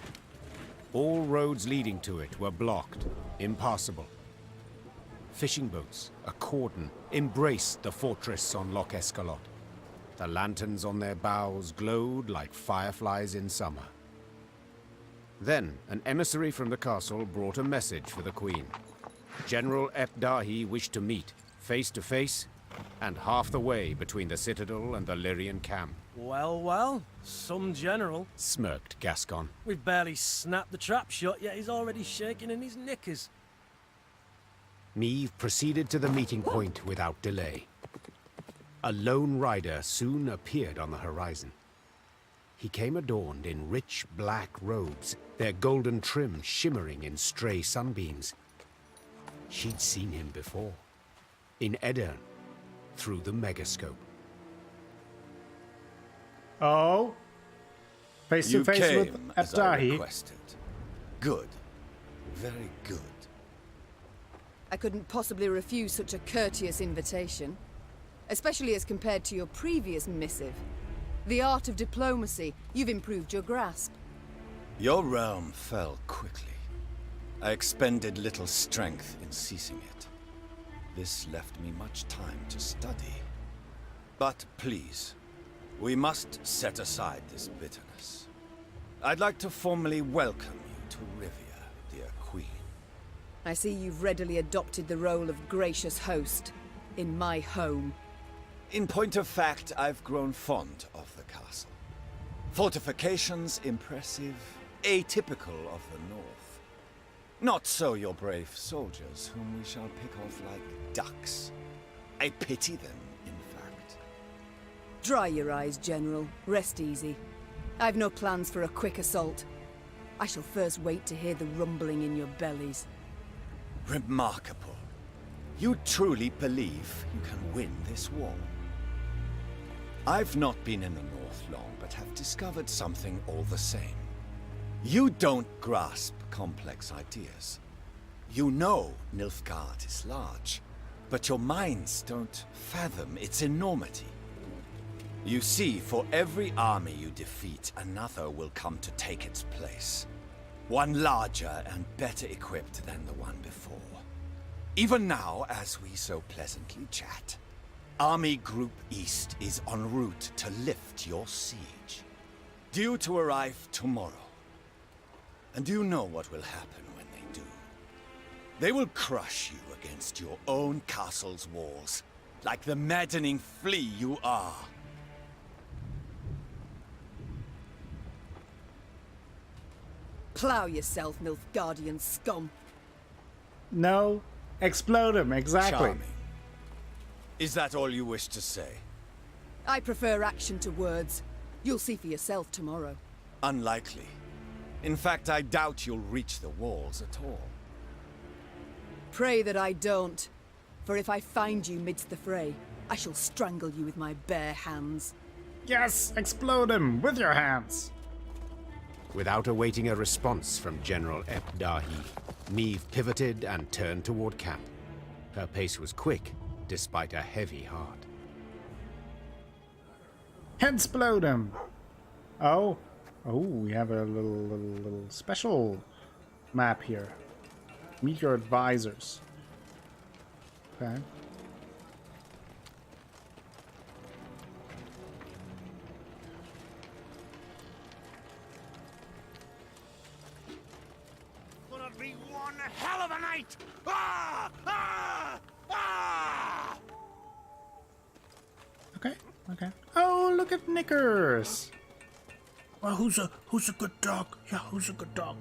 All roads leading to it were blocked, impassable. Fishing boats, a cordon, embraced the fortress on Loch Escalot. The lanterns on their bows glowed like fireflies in summer. Then, an emissary from the castle brought a message for the Queen. General Epdahi wished to meet, face to face, and half the way between the citadel and the Lyrian camp. Well, well, some general. Smirked Gascon. We've barely snapped the trap shut, yet he's already shaking in his knickers. Meve proceeded to the meeting point without delay. A lone rider soon appeared on the horizon. He came adorned in rich black robes, their golden trim shimmering in stray sunbeams. She'd seen him before, in Edirn, through the megascope. Oh? Face to face with Epdahi. Requested. Good. Very good. I couldn't possibly refuse such a courteous invitation, especially as compared to your previous missive. The art of diplomacy, you've improved your grasp. Your realm fell quickly. I expended little strength in seizing it. This left me much time to study. But please, we must set aside this bitterness. I'd like to formally welcome you to Rivia, dear Queen. I see you've readily adopted the role of gracious host in my home. In point of fact, I've grown fond of the castle. Fortifications impressive, atypical of the north. Not so your brave soldiers, whom we shall pick off like ducks. I pity them, in fact. Dry your eyes, General. Rest easy. I've no plans for a quick assault. I shall first wait to hear the rumbling in your bellies. Remarkable. You truly believe you can win this war? I've not been in the north long, but have discovered something all the same. You don't grasp complex ideas. You know Nilfgaard is large, but your minds don't fathom its enormity. You see, for every army you defeat, another will come to take its place. One larger and better equipped than the one before. Even now, as we so pleasantly chat, Army Group East is en route to lift your siege. Due to arrive tomorrow. And do you know what will happen when they do? They will crush you against your own castle's walls, like the maddening flea you are. Plow yourself, Nilfgaardian scum. No. Explode him, exactly. Charming. Is that all you wish to say? I prefer action to words. You'll see for yourself tomorrow. Unlikely. In fact, I doubt you'll reach the walls at all. Pray that I don't. For if I find you midst the fray, I shall strangle you with my bare hands. Yes, explode him with your hands. Without awaiting a response from General Epdahi, Meve pivoted and turned toward camp. Her pace was quick, despite a heavy heart. Explode him. Oh. Oh, we have a little special map here. Meet your advisors. Okay. Gonna be one hell of a night! Ah! Ah! Ah! Okay, okay. Oh, look at Knickers. Well, who's a good dog? Yeah, who's a good dog?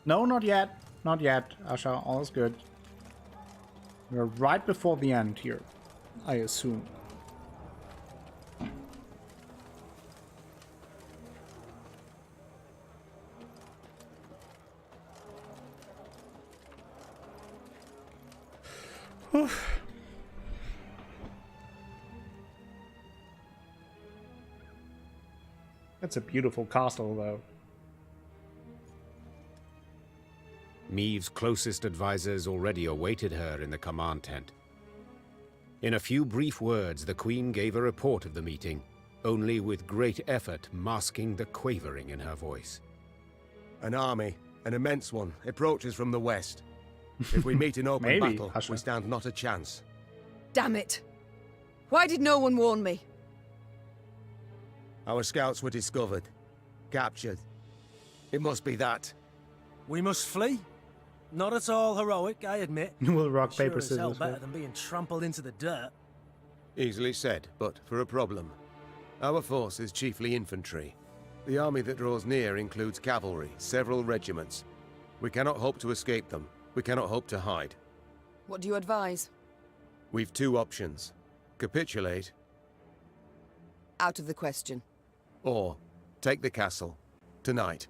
No, not yet. Not yet. Asha, all is good. We're right before the end here, I assume. That's a beautiful castle, though. Meve's closest advisors already awaited her in the command tent. In a few brief words, the Queen gave a report of the meeting, only with great effort masking the quavering in her voice. An army, an immense one, approaches from the west. If we meet in open battle, we stand not a chance. Damn it! Why did no one warn me? Our scouts were discovered, captured. It must be that. We must flee? Not at all heroic, I admit. We'll rock, sure paper, as hell scissors. better than being trampled into the dirt. Easily said, but for a problem. Our force is chiefly infantry. The army that draws near includes cavalry, several regiments. We cannot hope to escape them. We cannot hope to hide. What do you advise? We've two options. Capitulate, Out of the question. or take the castle. Tonight.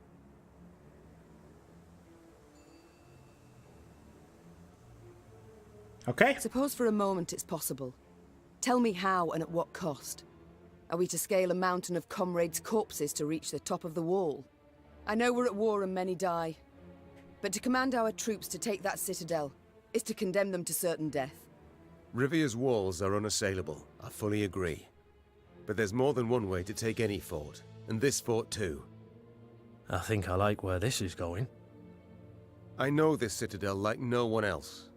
Okay. Suppose for a moment it's possible. Tell me how and at what cost. Are we to scale a mountain of comrades' corpses to reach the top of the wall? I know we're at war and many die. But to command our troops to take that citadel is to condemn them to certain death. Rivia's walls are unassailable, I fully agree. But there's more than one way to take any fort, and this fort too. I think I like where this is going. I know this citadel like no one else.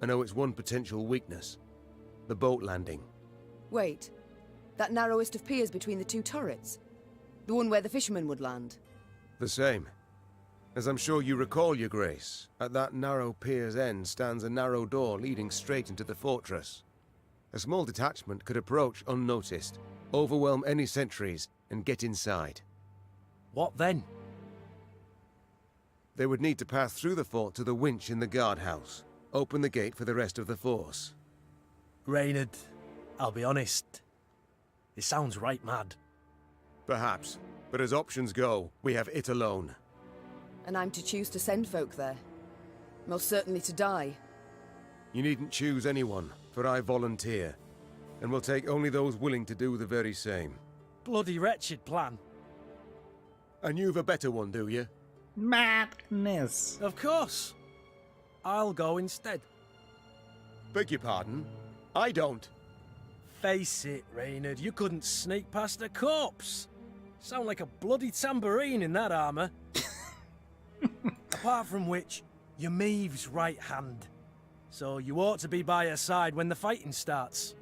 I know its one potential weakness. The boat landing. Wait. That narrowest of piers between the two turrets? The one where the fishermen would land? The same. As I'm sure you recall, Your Grace, at that narrow pier's end stands a narrow door leading straight into the fortress. A small detachment could approach unnoticed, overwhelm any sentries, and get inside. What then? They would need to pass through the fort to the winch in the guardhouse. Open the gate for the rest of the force. Reynard, I'll be honest. It sounds right mad. Perhaps, but as options go, we have it alone. And I'm to choose to send folk there? Most certainly to die. You needn't choose anyone, for I volunteer. And will take only those willing to do the very same. Bloody wretched plan. And you've a better one, do you? Madness. Of course. I'll go instead. Beg your pardon? I don't. Face it, Reynard, you couldn't sneak past a corpse. Sound like a bloody tambourine in that armour. Apart from which, you're Meve's right hand. So you ought to be by her side when the fighting starts.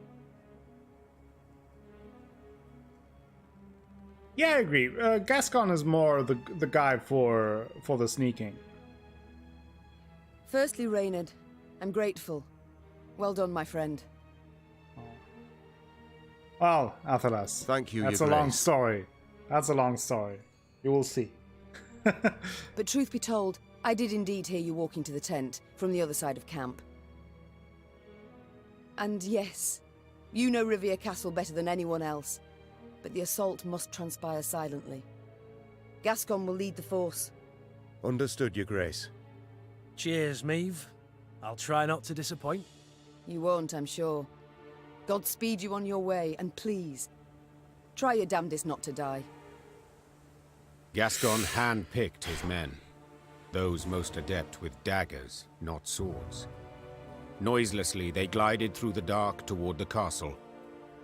Yeah, I agree. Gascon is more the guy for the sneaking. Firstly, Reynard, I'm grateful. Well done, my friend. Well, Athelas. Thank you, That's Your a long Grace. story. That's a long story. You will see. But truth be told, I did indeed hear you walking to the tent from the other side of camp. And yes, you know Rivia Castle better than anyone else, but the assault must transpire silently. Gascon will lead the force. Understood, Your Grace. Cheers, Meve. I'll try not to disappoint. You won't, I'm sure. God speed you on your way, and please, try your damnedest not to die. Gascon hand-picked his men, those most adept with daggers, not swords. Noiselessly, they glided through the dark toward the castle,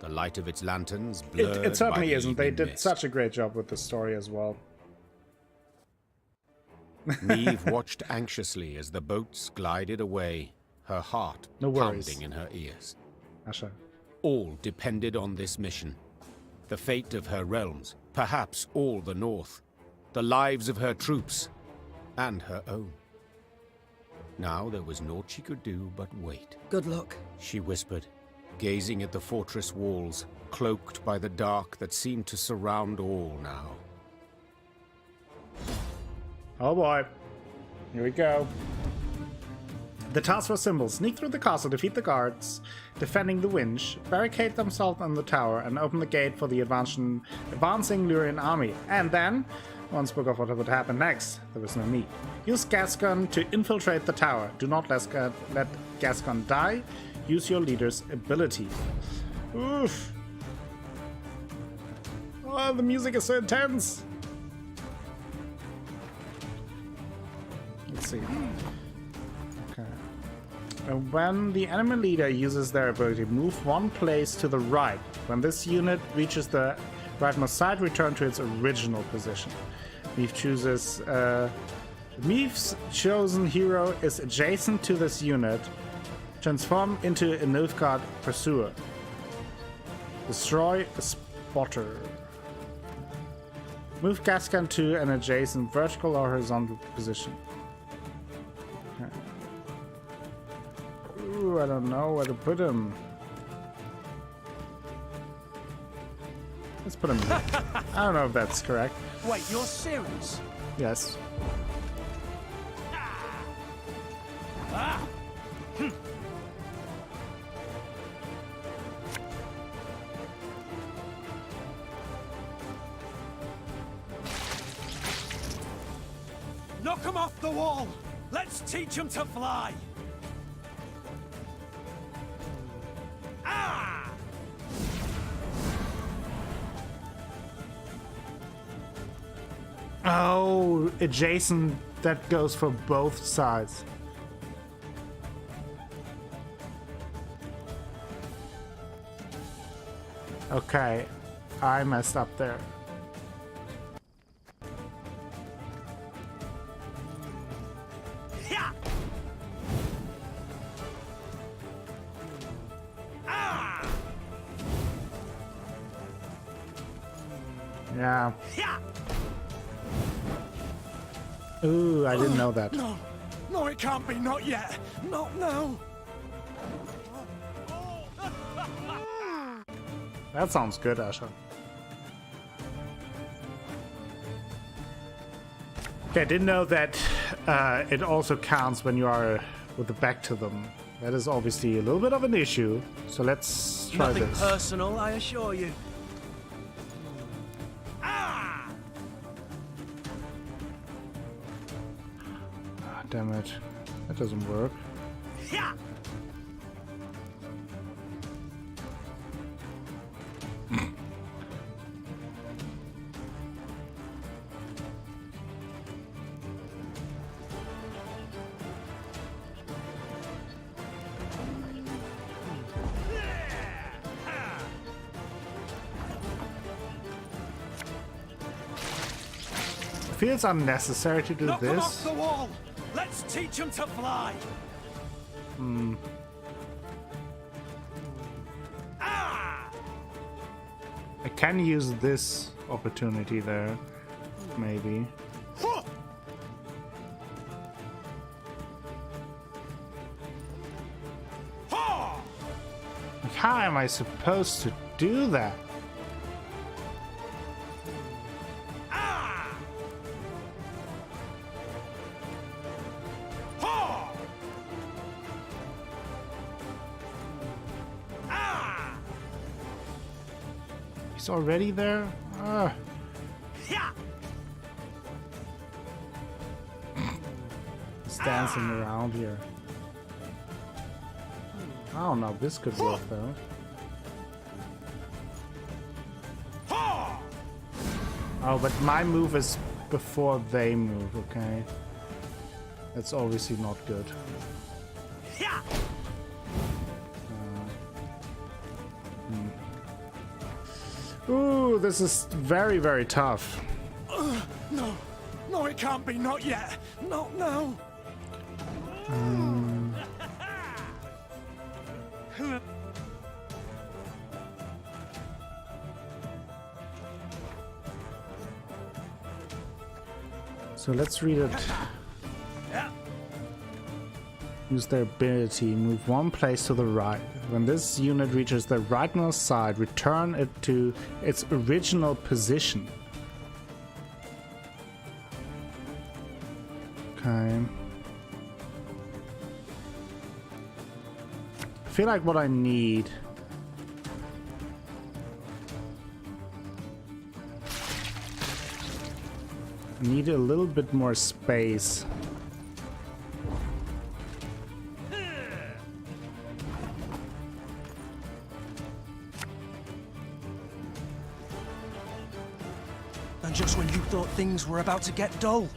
the light of its lanterns blurred It certainly by the isn't. They evening did mist. such a great job with the story as well. Meve watched anxiously as the boats glided away, her heart No worries. pounding in her ears. Asha. All depended on this mission. The fate of her realms, perhaps all the North, the lives of her troops, and her own. Now there was naught she could do but wait. Good luck. She whispered, gazing at the fortress walls, cloaked by the dark that seemed to surround all now. Oh boy. Here we go. The task was simple: sneak through the castle, defeat the guards defending the winch, barricade themselves on the tower, and open the gate for the advancing Lyrian army. And then, one spoke of what would happen next. There was no need. Use Gascon to infiltrate the tower. Do not let Gascon die. Use your leader's ability. Oof. Oh, the music is so intense. Let's see. Okay. When the enemy leader uses their ability, move one place to the right. When this unit reaches the rightmost side, return to its original position. Meve chooses. Meve's chosen hero is adjacent to this unit. Transform into a Nilfgaard pursuer. Destroy a spotter. Move Gascon to an adjacent vertical or horizontal position. Okay. Ooh, I don't know where to put him. Let's put him here. I don't know if that's correct. Wait, you're serious? Yes. Knock him off the wall! Let's teach him to fly! Ah! Oh, adjacent, that goes for both sides. Okay, I messed up there. Yeah. Ah. Yeah. Yeah. Ooh, I didn't know that. No, no, it can't be. Not yet. Not now. That sounds good, Asher. Okay, I didn't know that it also counts when you are with the back to them. That is obviously a little bit of an issue. So let's try Nothing this. personal, I assure you. Ah, damn it. That doesn't work. Yeah. Feels unnecessary to do Knock him off this. the wall. Let's teach him to fly. Hmm. Ah! I can use this opportunity there, maybe. Huh. Huh. Like, how am I supposed to do that? He's already there? He's dancing around here. I don't know, this could work though. Oh, but my move is before they move, okay? That's obviously not good. Ooh, this is very, very tough. No, no, it can't be. Not yet. Not now. So let's read it. Use their ability. Move one place to the right. When this unit reaches the rightmost side, return it to its original position. Okay. feel like what I need... I need a little bit more space. And just when you thought things were about to get dull.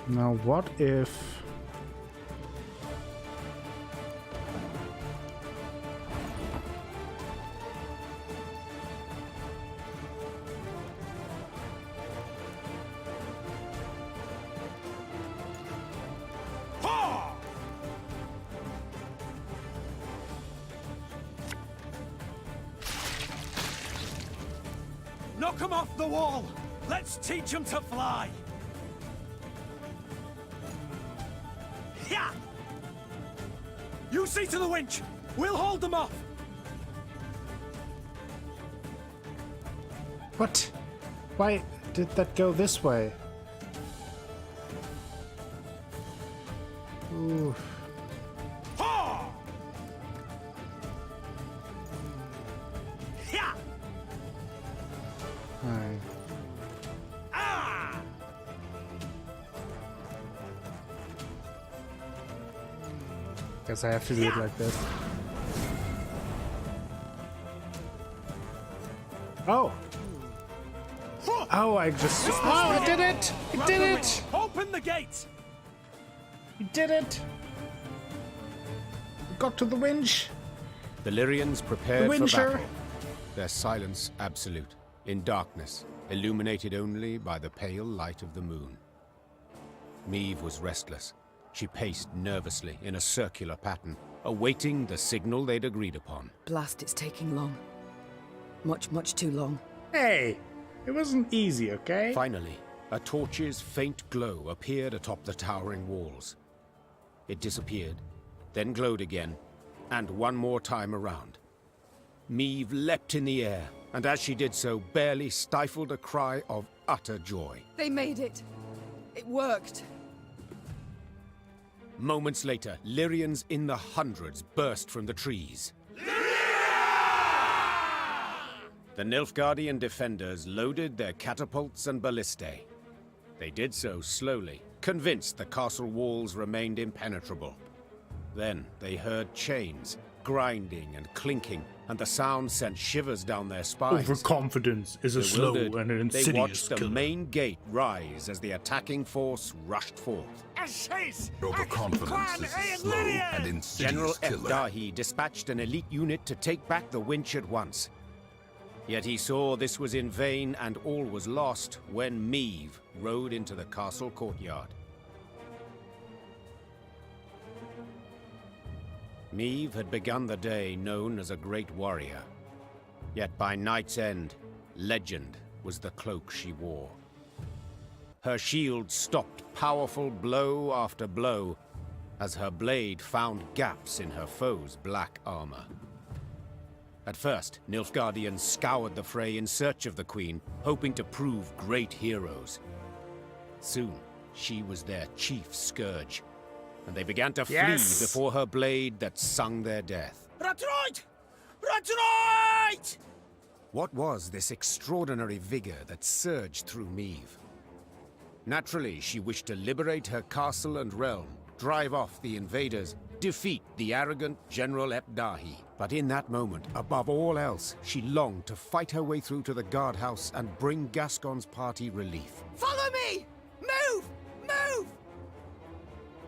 Now what if... Knock him off the wall! Let's teach him to fly! You see to the winch! We'll hold them off! What? Why did that go this way? Ooh. Alright. Guess I have to do it like this. Oh! Oh, I just... Oh, I did it! I did it! Open the gate! You did it! We got to the winch! The Lyrians prepared The for Wincher. battle. Their silence absolute, in darkness, illuminated only by the pale light of the moon. Meve was restless. She paced nervously in a circular pattern, awaiting the signal they'd agreed upon. Blast, it's taking long. Much, much too long. Hey! It wasn't easy, okay? Finally, a torch's faint glow appeared atop the towering walls. It disappeared, then glowed again, and one more time around. Meve leapt in the air, and as she did so, barely stifled a cry of utter joy. They made it! It worked! Moments later, Lyrians in the hundreds burst from the trees. The Nilfgaardian defenders loaded their catapults and ballistae. They did so slowly, convinced the castle walls remained impenetrable. Then they heard chains, grinding and clinking, and the sound sent shivers down their spines. Overconfidence is a slow Bewildered, and an they insidious watched the killer. main gate rise as the attacking force rushed forth. Overconfidence is a slow and insidious General killer. Ebdahi dispatched an elite unit to take back the winch at once. Yet he saw this was in vain and all was lost when Meve rode into the castle courtyard. Meve had begun the day known as a great warrior. Yet by night's end, legend was the cloak she wore. Her shield stopped powerful blow after blow as her blade found gaps in her foe's black armor. At first, Nilfgaardians scoured the fray in search of the Queen, hoping to prove great heroes. Soon, she was their chief scourge, and they began to flee before her blade that sung their death. Retreat! Retreat! What was this extraordinary vigor that surged through Meve? Naturally, she wished to liberate her castle and realm, drive off the invaders, defeat the arrogant General Ebdahi. But in that moment, above all else, she longed to fight her way through to the guardhouse and bring Gascon's party relief. Follow me! Move! Move!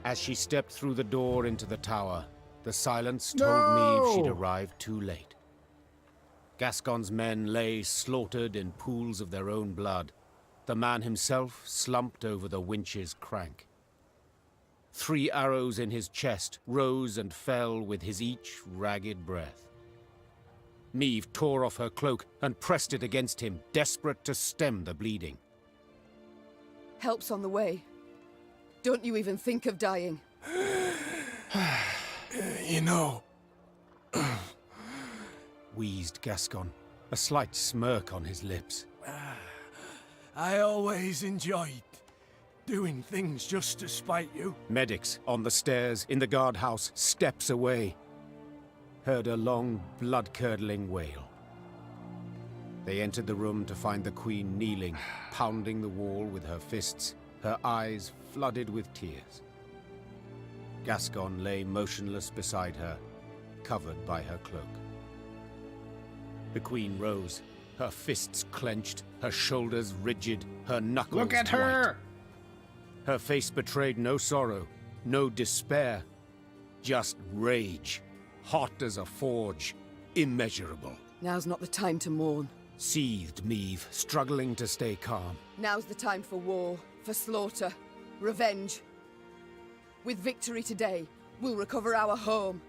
As she stepped through the door into the tower, the silence told Meve she'd arrived too late. Gascon's men lay slaughtered in pools of their own blood, the man himself slumped over the winch's crank. 3 arrows in his chest rose and fell with his each ragged breath. Meve tore off her cloak and pressed it against him, desperate to stem the bleeding. Help's on the way. Don't you even think of dying. You know... wheezed Gascon, a slight smirk on his lips. I always enjoyed doing things just to spite you. Medics on the stairs in the guardhouse, steps away, heard a long, blood-curdling wail. They entered the room to find the Queen kneeling, pounding the wall with her fists, her eyes flooded with tears. Gascon lay motionless beside her, covered by her cloak. The Queen rose, her fists clenched, her shoulders rigid, her knuckles Look at her! white. Her face betrayed no sorrow, no despair, just rage, hot as a forge, immeasurable. Now's not the time to mourn. Seethed Meve, struggling to stay calm. Now's the time for war, for slaughter, revenge. With victory today, we'll recover our home,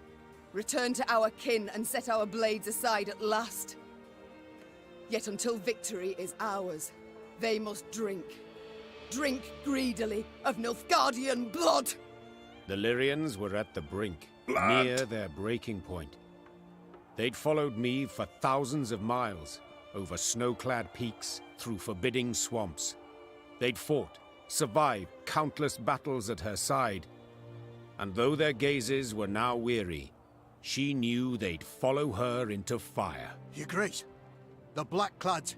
return to our kin and set our blades aside at last. Yet until victory is ours, they must drink. Drink greedily of Nilfgaardian blood! The Lyrians were at the brink, near their breaking point. They'd followed Meve for thousands of miles, over snow-clad peaks, through forbidding swamps. They'd fought, survived countless battles at her side. And though their gazes were now weary, she knew they'd follow her into fire. Your Grace, the Blackclads,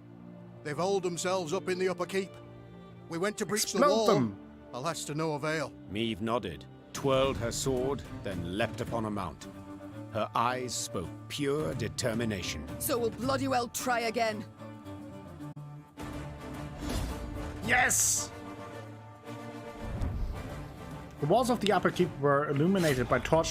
they've holed themselves up in the upper keep. We went to breach the wall, them. alas to no avail. Meve nodded, twirled her sword, then leapt upon a mount. Her eyes spoke pure determination. So we'll bloody well try again. Yes! The walls of the upper keep were illuminated by torch